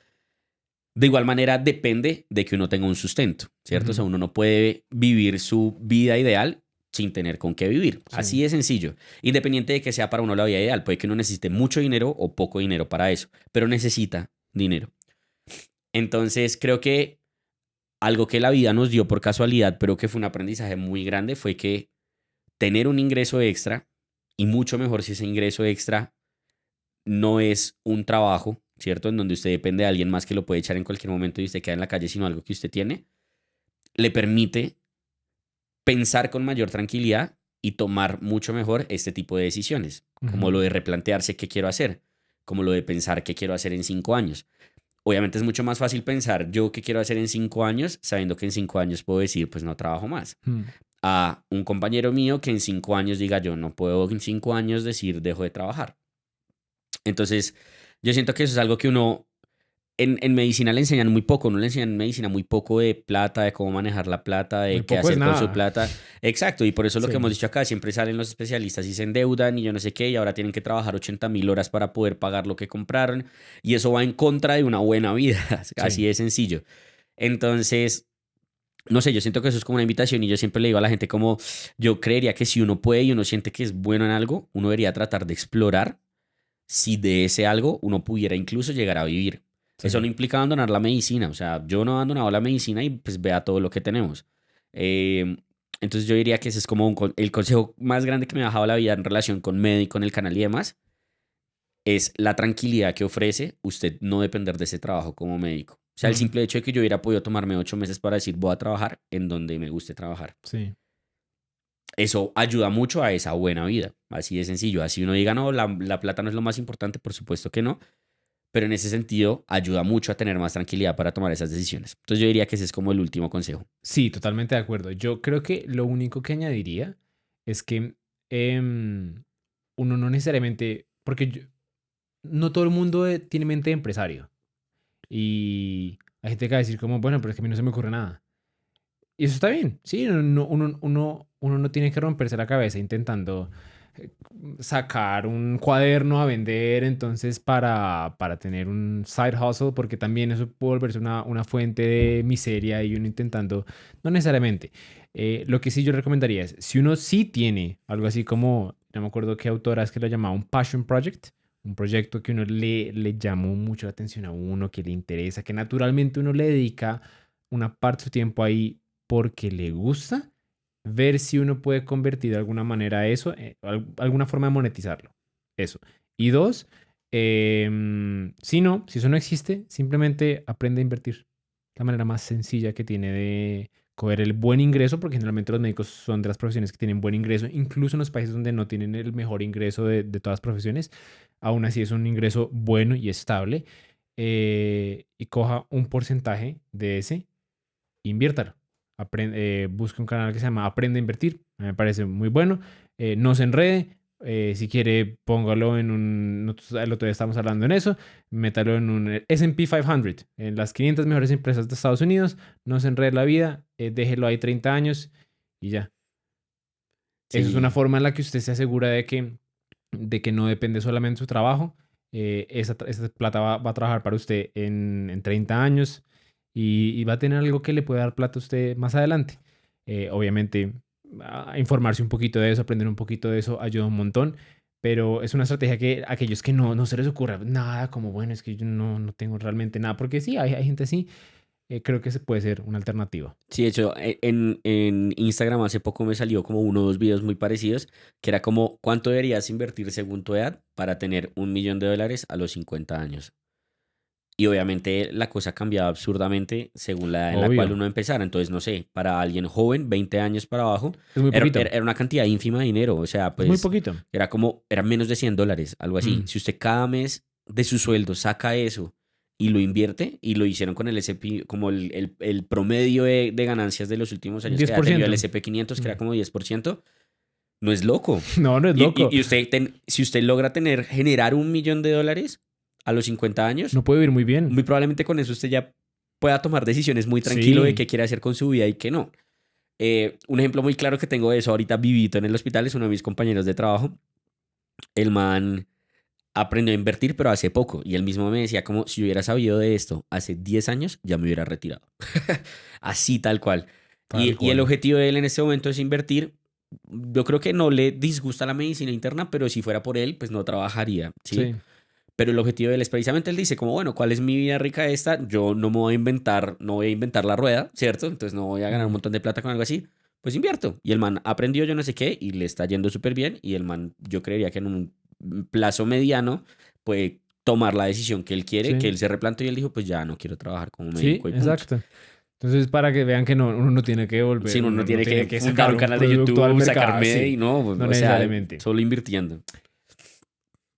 de igual manera depende de que uno tenga un sustento, ¿cierto? O sea,
Ujú.
uno no puede vivir su vida ideal sin tener con qué vivir.
Sí.
Así de sencillo. Independiente de que sea para uno la vida ideal, puede que uno necesite mucho dinero o poco dinero para eso, pero necesita dinero. Entonces, creo que algo que la vida nos dio por casualidad, pero que fue un aprendizaje muy grande, fue que tener un ingreso extra, y mucho mejor si ese ingreso extra no es un trabajo, ¿cierto? En donde usted depende de alguien más que lo puede echar en cualquier momento y usted queda en la calle, sino algo que usted tiene, le permite pensar con mayor tranquilidad y tomar mucho mejor este tipo de decisiones, como
Ujú.
lo de replantearse qué quiero hacer, como lo de pensar qué quiero hacer en 5 años. Obviamente es mucho más fácil pensar yo qué quiero hacer en 5 años, sabiendo que en 5 años puedo decir, pues no trabajo más.
Mm.
A un compañero mío que en 5 años diga, yo no puedo en 5 años decir, dejo de trabajar. Entonces, yo siento que eso es algo que uno en medicina le enseñan muy poco, no le enseñan en medicina muy poco de plata, de cómo manejar la plata,
Muy
de qué
poco es
hacer con su
nada.
plata. Exacto, y por eso lo que
Sí,
hemos dicho acá, siempre salen los especialistas y se endeudan y yo no sé qué, y ahora tienen que trabajar 80.000 horas para poder pagar lo que compraron, y eso va en contra de una buena vida, así
sí.
de sencillo. Entonces, no sé, yo siento que eso es como una invitación y yo siempre le digo a la gente como, yo creería que si uno puede y uno siente que es bueno en algo, uno debería tratar de explorar si de ese algo uno pudiera incluso llegar a vivir. Eso no
Sí.
implica abandonar la medicina, o sea, yo no he abandonado la medicina y pues vea todo lo que tenemos. Eh, entonces yo diría que ese es como el consejo más grande que me ha dejado la vida en relación con médico en el canal y demás, es la tranquilidad que ofrece usted no depender de ese trabajo como médico. O sea, el
Mm.
simple hecho de que yo hubiera podido tomarme 8 meses para decir voy a trabajar en donde me guste trabajar.
Sí.
Eso ayuda mucho a esa buena vida, así de sencillo. Así uno diga, no, la plata no es lo más importante, por supuesto que no, pero en ese sentido ayuda mucho a tener más tranquilidad para tomar esas decisiones. Entonces yo diría que ese es como el último consejo.
Sí, totalmente de acuerdo. Yo creo que lo único que añadiría es que uno no necesariamente, porque no todo el mundo tiene mente de empresario. Y hay gente que va a decir como, bueno, pero es que a mí no se me ocurre nada. Y eso está bien, sí, uno no tiene que romperse la cabeza intentando eh, sacar un cuaderno a vender, entonces para tener un side hustle, porque también eso puede volverse una fuente de miseria y uno intentando, no necesariamente. Lo que sí yo recomendaría es, si uno sí tiene algo así como, no me acuerdo qué autora es que lo llamaba un passion project, un proyecto que uno le llamó mucho la atención a uno, que le interesa, que naturalmente uno le dedica una parte de su tiempo ahí porque le gusta, ver si uno puede convertir de alguna manera eso, alguna forma de monetizarlo. Eso. Y dos, si no, si eso no existe, simplemente aprende a invertir. La manera más sencilla que tiene de coger el buen ingreso, porque generalmente los médicos son de las profesiones que tienen buen ingreso, incluso en los países donde no tienen el mejor ingreso de todas las profesiones, aún así es un ingreso bueno y estable, y coja un porcentaje de ese, inviértalo. Busque un canal que se llama Aprende a Invertir. Me parece muy bueno. No se enrede. Si quiere, póngalo en un. El otro día estamos hablando en eso. Métalo en un S&P 500, en las 500 mejores empresas de Estados Unidos. No se enrede la vida. Déjelo ahí 30 años y ya. Eso es una
Sí,
forma en la que usted se asegura de que no depende solamente de su trabajo. Esa plata va a trabajar para usted en 30 años y va a tener algo que le puede dar plata a usted más adelante. Obviamente, informarse un poquito de eso, aprender un poquito de eso ayuda un montón, pero es una estrategia que aquellos que no se les ocurra nada, como bueno, es que yo no tengo realmente nada, porque sí, hay gente así, creo que se puede ser una alternativa.
sí, de hecho, en Instagram hace poco me salió como uno o dos videos muy parecidos, que era como cuánto deberías invertir según tu edad para tener $1.000.000 a los 50 años. Y obviamente la cosa cambiaba absurdamente según la edad en la cual
Obvio,
uno empezara. Entonces, no sé, para alguien joven, 20 años para abajo,
es muy
era,
poquito,
era- era una cantidad ínfima de dinero. O sea,
es muy
pues
poquito.
era menos de $100, algo así.
Mm,
Si usted cada mes de su sueldo saca eso y lo invierte, y lo hicieron con el S&P, como el promedio de ganancias de los últimos
un
años que ha tenido
10%.
el S&P 500, que
Mm.
era como 10%, no es loco.
No, no es
Y,
loco.
y, y usted, si usted logra generar $1.000.000 a los 50 años,
No puede vivir muy bien.
muy probablemente con eso usted ya pueda tomar decisiones muy tranquilo de
Sí.
qué quiere hacer con su vida y qué no. Un ejemplo muy claro que tengo de eso ahorita vivito en el hospital es uno de mis compañeros de trabajo. El man aprendió a invertir, pero hace poco. Y él mismo me decía como si hubiera sabido de esto hace 10 años, ya me hubiera retirado. Así tal cual.
Tal
Y el
cual.
objetivo de él en este momento es invertir. Yo creo que no le disgusta la medicina interna, pero si fuera por él, pues no trabajaría, ¿sí?
Sí.
Pero el objetivo de él es precisamente, él dice como, bueno, ¿cuál es mi vida rica esta? Yo no voy a inventar la rueda, ¿cierto? Entonces no voy a ganar un
Mm.
montón de plata con algo así. Pues invierto. Y el man aprendió yo no sé qué y le está yendo súper bien. Y el man, yo creería que en un plazo mediano puede tomar la decisión que él quiere, que
Sí.
él se replanteó y él dijo, pues ya no quiero trabajar como
Sí,
médico y punto.
exacto. Entonces, para que vean que uno no tiene que volver,
Si uno no
uno no
tiene
tiene
que
que
fundar
sacar
un
un
canal de
producto al
YouTube, sacar
mercado,
media y
sí,
no,
no
o sea,
necesariamente.
solo invirtiendo.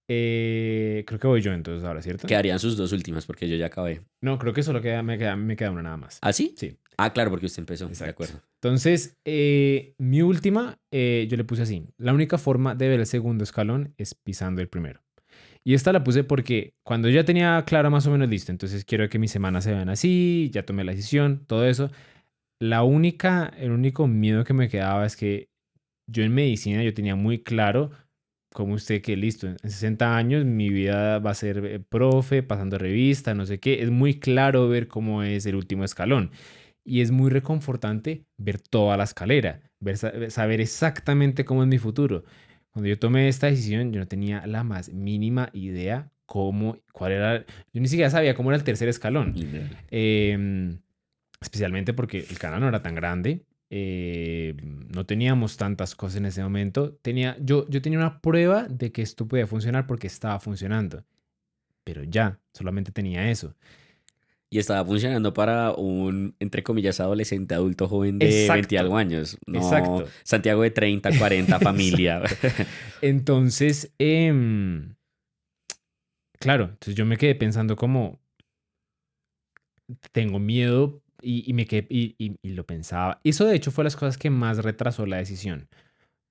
Creo que voy yo entonces ahora, ¿cierto?
Quedarían sus dos últimas porque yo ya acabé.
No, creo que solo me queda una nada más.
¿Ah, sí?
Sí,
Ah, claro, porque usted empezó, de
exacto.
acuerdo.
Entonces, mi última, yo le puse así. La única forma de ver el segundo escalón es pisando el primero. Y esta la puse porque cuando ya tenía claro más o menos listo, entonces quiero que mis semanas se vean así, ya tomé la decisión, todo eso. El único miedo que me quedaba es que yo en medicina yo tenía muy claro, como usted, que listo, en 60 años mi vida va a ser profe, pasando revista, no sé qué. Es muy claro ver cómo es el último escalón. Y es muy reconfortante ver toda la escalera, saber exactamente cómo es mi futuro. Cuando yo tomé esta decisión, yo no tenía la más mínima idea cuál era. Yo ni siquiera sabía cómo era el tercer escalón.
Literal.
Em, Especialmente porque el canal no era tan grande. No teníamos tantas cosas en ese momento. Yo tenía una prueba de que esto podía funcionar porque estaba funcionando, pero ya, solamente tenía eso.
Y estaba funcionando para un, entre comillas, adolescente, adulto joven de 20 y
Exacto,
algo años. No
exacto,
Santiago de 30, 40, familia.
exacto. Entonces, claro, entonces yo me quedé pensando como, tengo miedo y me quedé y lo pensaba. Eso de hecho fue las cosas que más retrasó la decisión.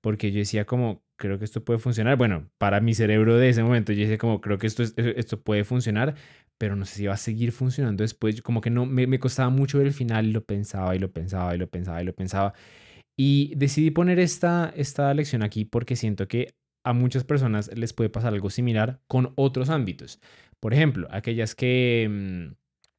Porque yo decía como, creo que esto puede funcionar. Bueno, para mi cerebro de ese momento, yo decía como, creo que esto puede funcionar, pero no sé si va a seguir funcionando después. Como que no, me costaba mucho ver el final y lo pensaba y lo pensaba y lo pensaba y lo pensaba. Y decidí poner esta lección aquí porque siento que a muchas personas les puede pasar algo similar con otros ámbitos. Por ejemplo, aquellas que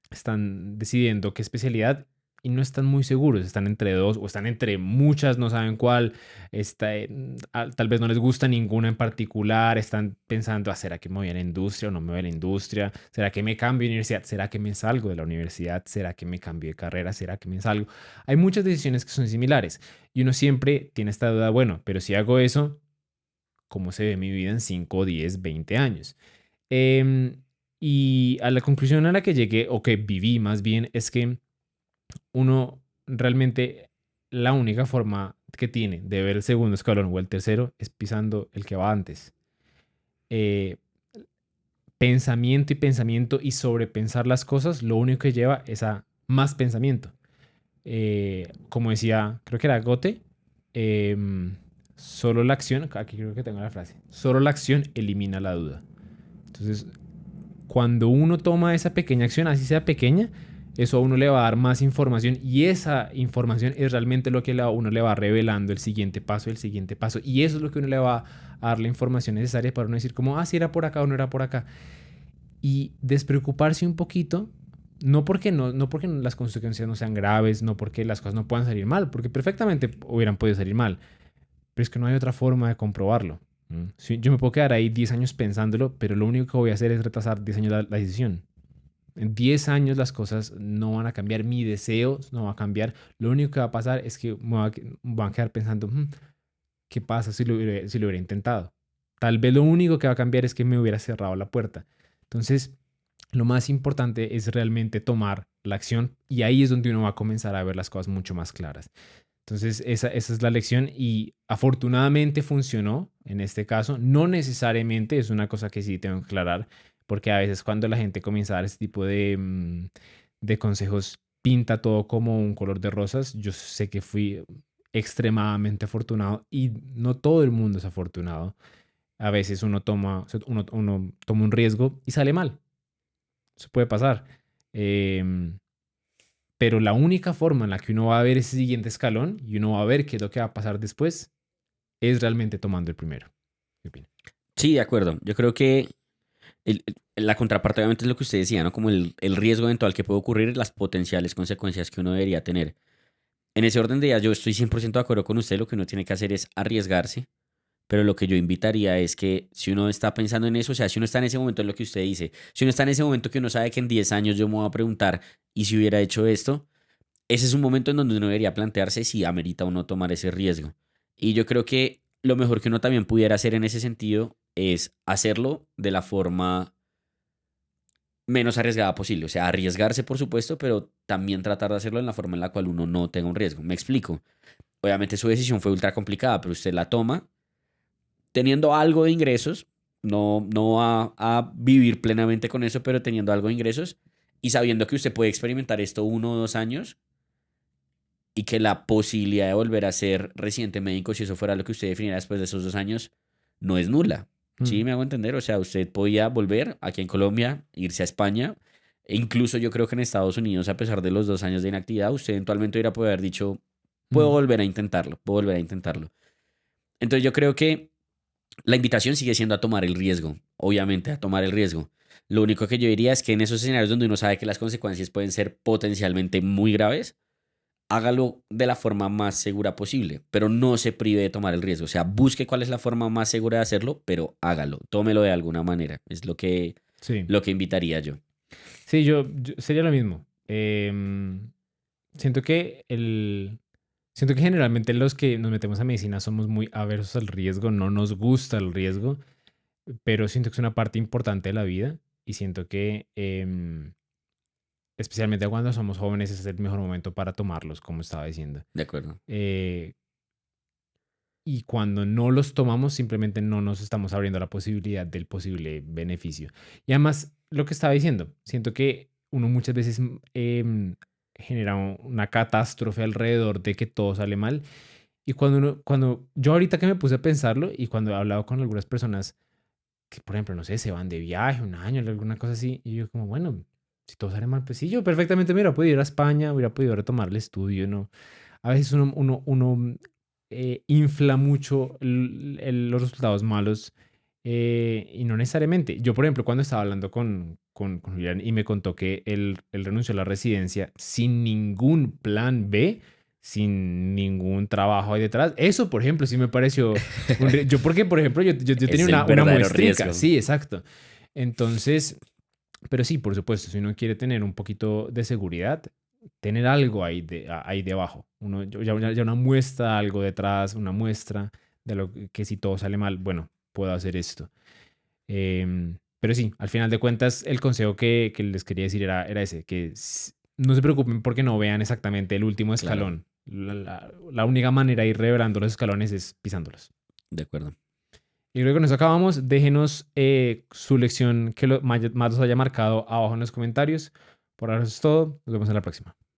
están decidiendo qué especialidad y no están muy seguros, están entre dos o están entre muchas, no saben cuál, tal vez no les gusta ninguna en particular, están pensando, ¿será que me voy a la industria o no me voy a la industria? ¿Será que me cambio de universidad? ¿Será que me salgo de la universidad? ¿Será que me cambio de carrera? ¿Será que me salgo? Hay muchas decisiones que son similares y uno siempre tiene esta duda, bueno, pero si hago eso, ¿cómo se ve mi vida en 5, 10, 20 años? Em, y a la conclusión a la que llegué, o que viví más bien, es que uno realmente la única forma que tiene de ver el segundo escalón o el tercero es pisando el que va antes. Eh, Pensamiento y pensamiento y sobrepensar las cosas, lo único que lleva es a más pensamiento. Como decía, creo que era Gote, solo la acción, aquí creo que tengo la frase, solo la acción elimina la duda. Entonces, cuando uno toma esa pequeña acción, así sea pequeña, eso a uno le va a dar más información y esa información es realmente lo que a uno le va revelando el siguiente paso, el siguiente paso. Y eso es lo que uno le va a dar la información necesaria para uno decir como, si era por acá o no era por acá. Y despreocuparse un poquito, no porque las consecuencias no sean graves, no porque las cosas no puedan salir mal, porque perfectamente hubieran podido salir mal, pero es que no hay otra forma de comprobarlo. Sí, yo me puedo quedar ahí 10 años pensándolo, pero lo único que voy a hacer es retrasar 10 años la decisión. En 10 años las cosas no van a cambiar, mi deseo no va a cambiar. Lo único que va a pasar es que van a quedar pensando, ¿qué pasa si lo hubiera intentado? Tal vez lo único que va a cambiar es que me hubiera cerrado la puerta. Entonces, lo más importante es realmente tomar la acción y ahí es donde uno va a comenzar a ver las cosas mucho más claras. Entonces, esa es la lección y afortunadamente funcionó en este caso. No necesariamente es una cosa que sí tengo que aclarar, porque a veces cuando la gente comienza a dar este tipo de consejos, pinta todo como un color de rosas. Yo sé que fui extremadamente afortunado y no todo el mundo es afortunado. A veces uno toma un riesgo y sale mal. Eso puede pasar. Em, pero la única forma en la que uno va a ver ese siguiente escalón y uno va a ver qué es lo que va a pasar después es realmente tomando el primero. ¿Qué opina?
Sí, de acuerdo. Yo creo que la contraparte obviamente es lo que usted decía, ¿no? Como el riesgo eventual que puede ocurrir, las potenciales consecuencias que uno debería tener. En ese orden de ideas, yo estoy 100% de acuerdo con usted. Lo que uno tiene que hacer es arriesgarse. Pero lo que yo invitaría es que si uno está pensando en eso, o sea, si uno está en ese momento en lo que usted dice, si uno está en ese momento que uno sabe que en 10 años yo me voy a preguntar, ¿y si hubiera hecho esto? Ese es un momento en donde uno debería plantearse si amerita o no tomar ese riesgo. Y yo creo que lo mejor que uno también pudiera hacer en ese sentido es hacerlo de la forma menos arriesgada posible. O sea, arriesgarse, por supuesto, pero también tratar de hacerlo en la forma en la cual uno no tenga un riesgo. Me explico. Obviamente su decisión fue ultra complicada, pero usted la toma teniendo algo de ingresos, no va a vivir plenamente con eso, pero teniendo algo de ingresos y sabiendo que usted puede experimentar esto 1 o 2 años y que la posibilidad de volver a ser residente médico, si eso fuera lo que usted definiera después de esos 2 años, no es nula. ¿Sí
Mm,
me hago entender? O sea, usted podía volver aquí en Colombia, irse a España, e incluso yo creo que en Estados Unidos, a pesar de los 2 años de inactividad, usted eventualmente hubiera podido haber dicho, puedo
mm.
volver a intentarlo, puedo volver a intentarlo. Entonces yo creo que la invitación sigue siendo a tomar el riesgo, obviamente, a tomar el riesgo. Lo único que yo diría es que en esos escenarios donde uno sabe que las consecuencias pueden ser potencialmente muy graves, hágalo de la forma más segura posible, pero no se prive de tomar el riesgo. O sea, busque cuál es la forma más segura de hacerlo, pero hágalo, tómelo de alguna manera. Es
Sí,
lo que invitaría yo.
sí, yo sería lo mismo. Siento que siento que generalmente los que nos metemos a medicina somos muy aversos al riesgo, no nos gusta el riesgo, pero siento que es una parte importante de la vida y siento que especialmente cuando somos jóvenes ese es el mejor momento para tomarlos, como estaba diciendo.
De acuerdo,
Eh, y cuando no los tomamos, simplemente no nos estamos abriendo la posibilidad del posible beneficio. Y además, lo que estaba diciendo, siento que uno muchas veces genera una catástrofe alrededor de que todo sale mal. Y cuando yo ahorita que me puse a pensarlo y cuando he hablado con algunas personas que, por ejemplo, no sé, se van de viaje un año, alguna cosa así, y yo como, bueno, si todo sale mal, pues sí, yo perfectamente me hubiera podido ir a España, hubiera podido retomar el estudio, ¿no? A veces uno infla mucho los resultados malos y no necesariamente. Yo, por ejemplo, cuando estaba hablando con Julián y me contó que él renunció a la residencia sin ningún plan B, sin ningún trabajo ahí detrás. Eso, por ejemplo, sí me pareció... Yo porque, por ejemplo, yo tenía
es el
una
verdadero
muestrica.
riesgo.
Sí, exacto. Entonces, pero sí, por supuesto, si uno quiere tener un poquito de seguridad, tener algo ahí, ahí debajo. Ya una muestra, algo detrás, una muestra de lo que si todo sale mal, bueno, puedo hacer esto. Pero sí, al final de cuentas, el consejo que les quería decir era ese, que no se preocupen porque no vean exactamente el último
Claro,
escalón. La única manera de ir revelando los escalones es pisándolos.
de acuerdo.
Y creo que con eso acabamos. Déjenos su lección que más los haya marcado abajo en los comentarios. Por ahora eso es todo. Nos vemos en la próxima.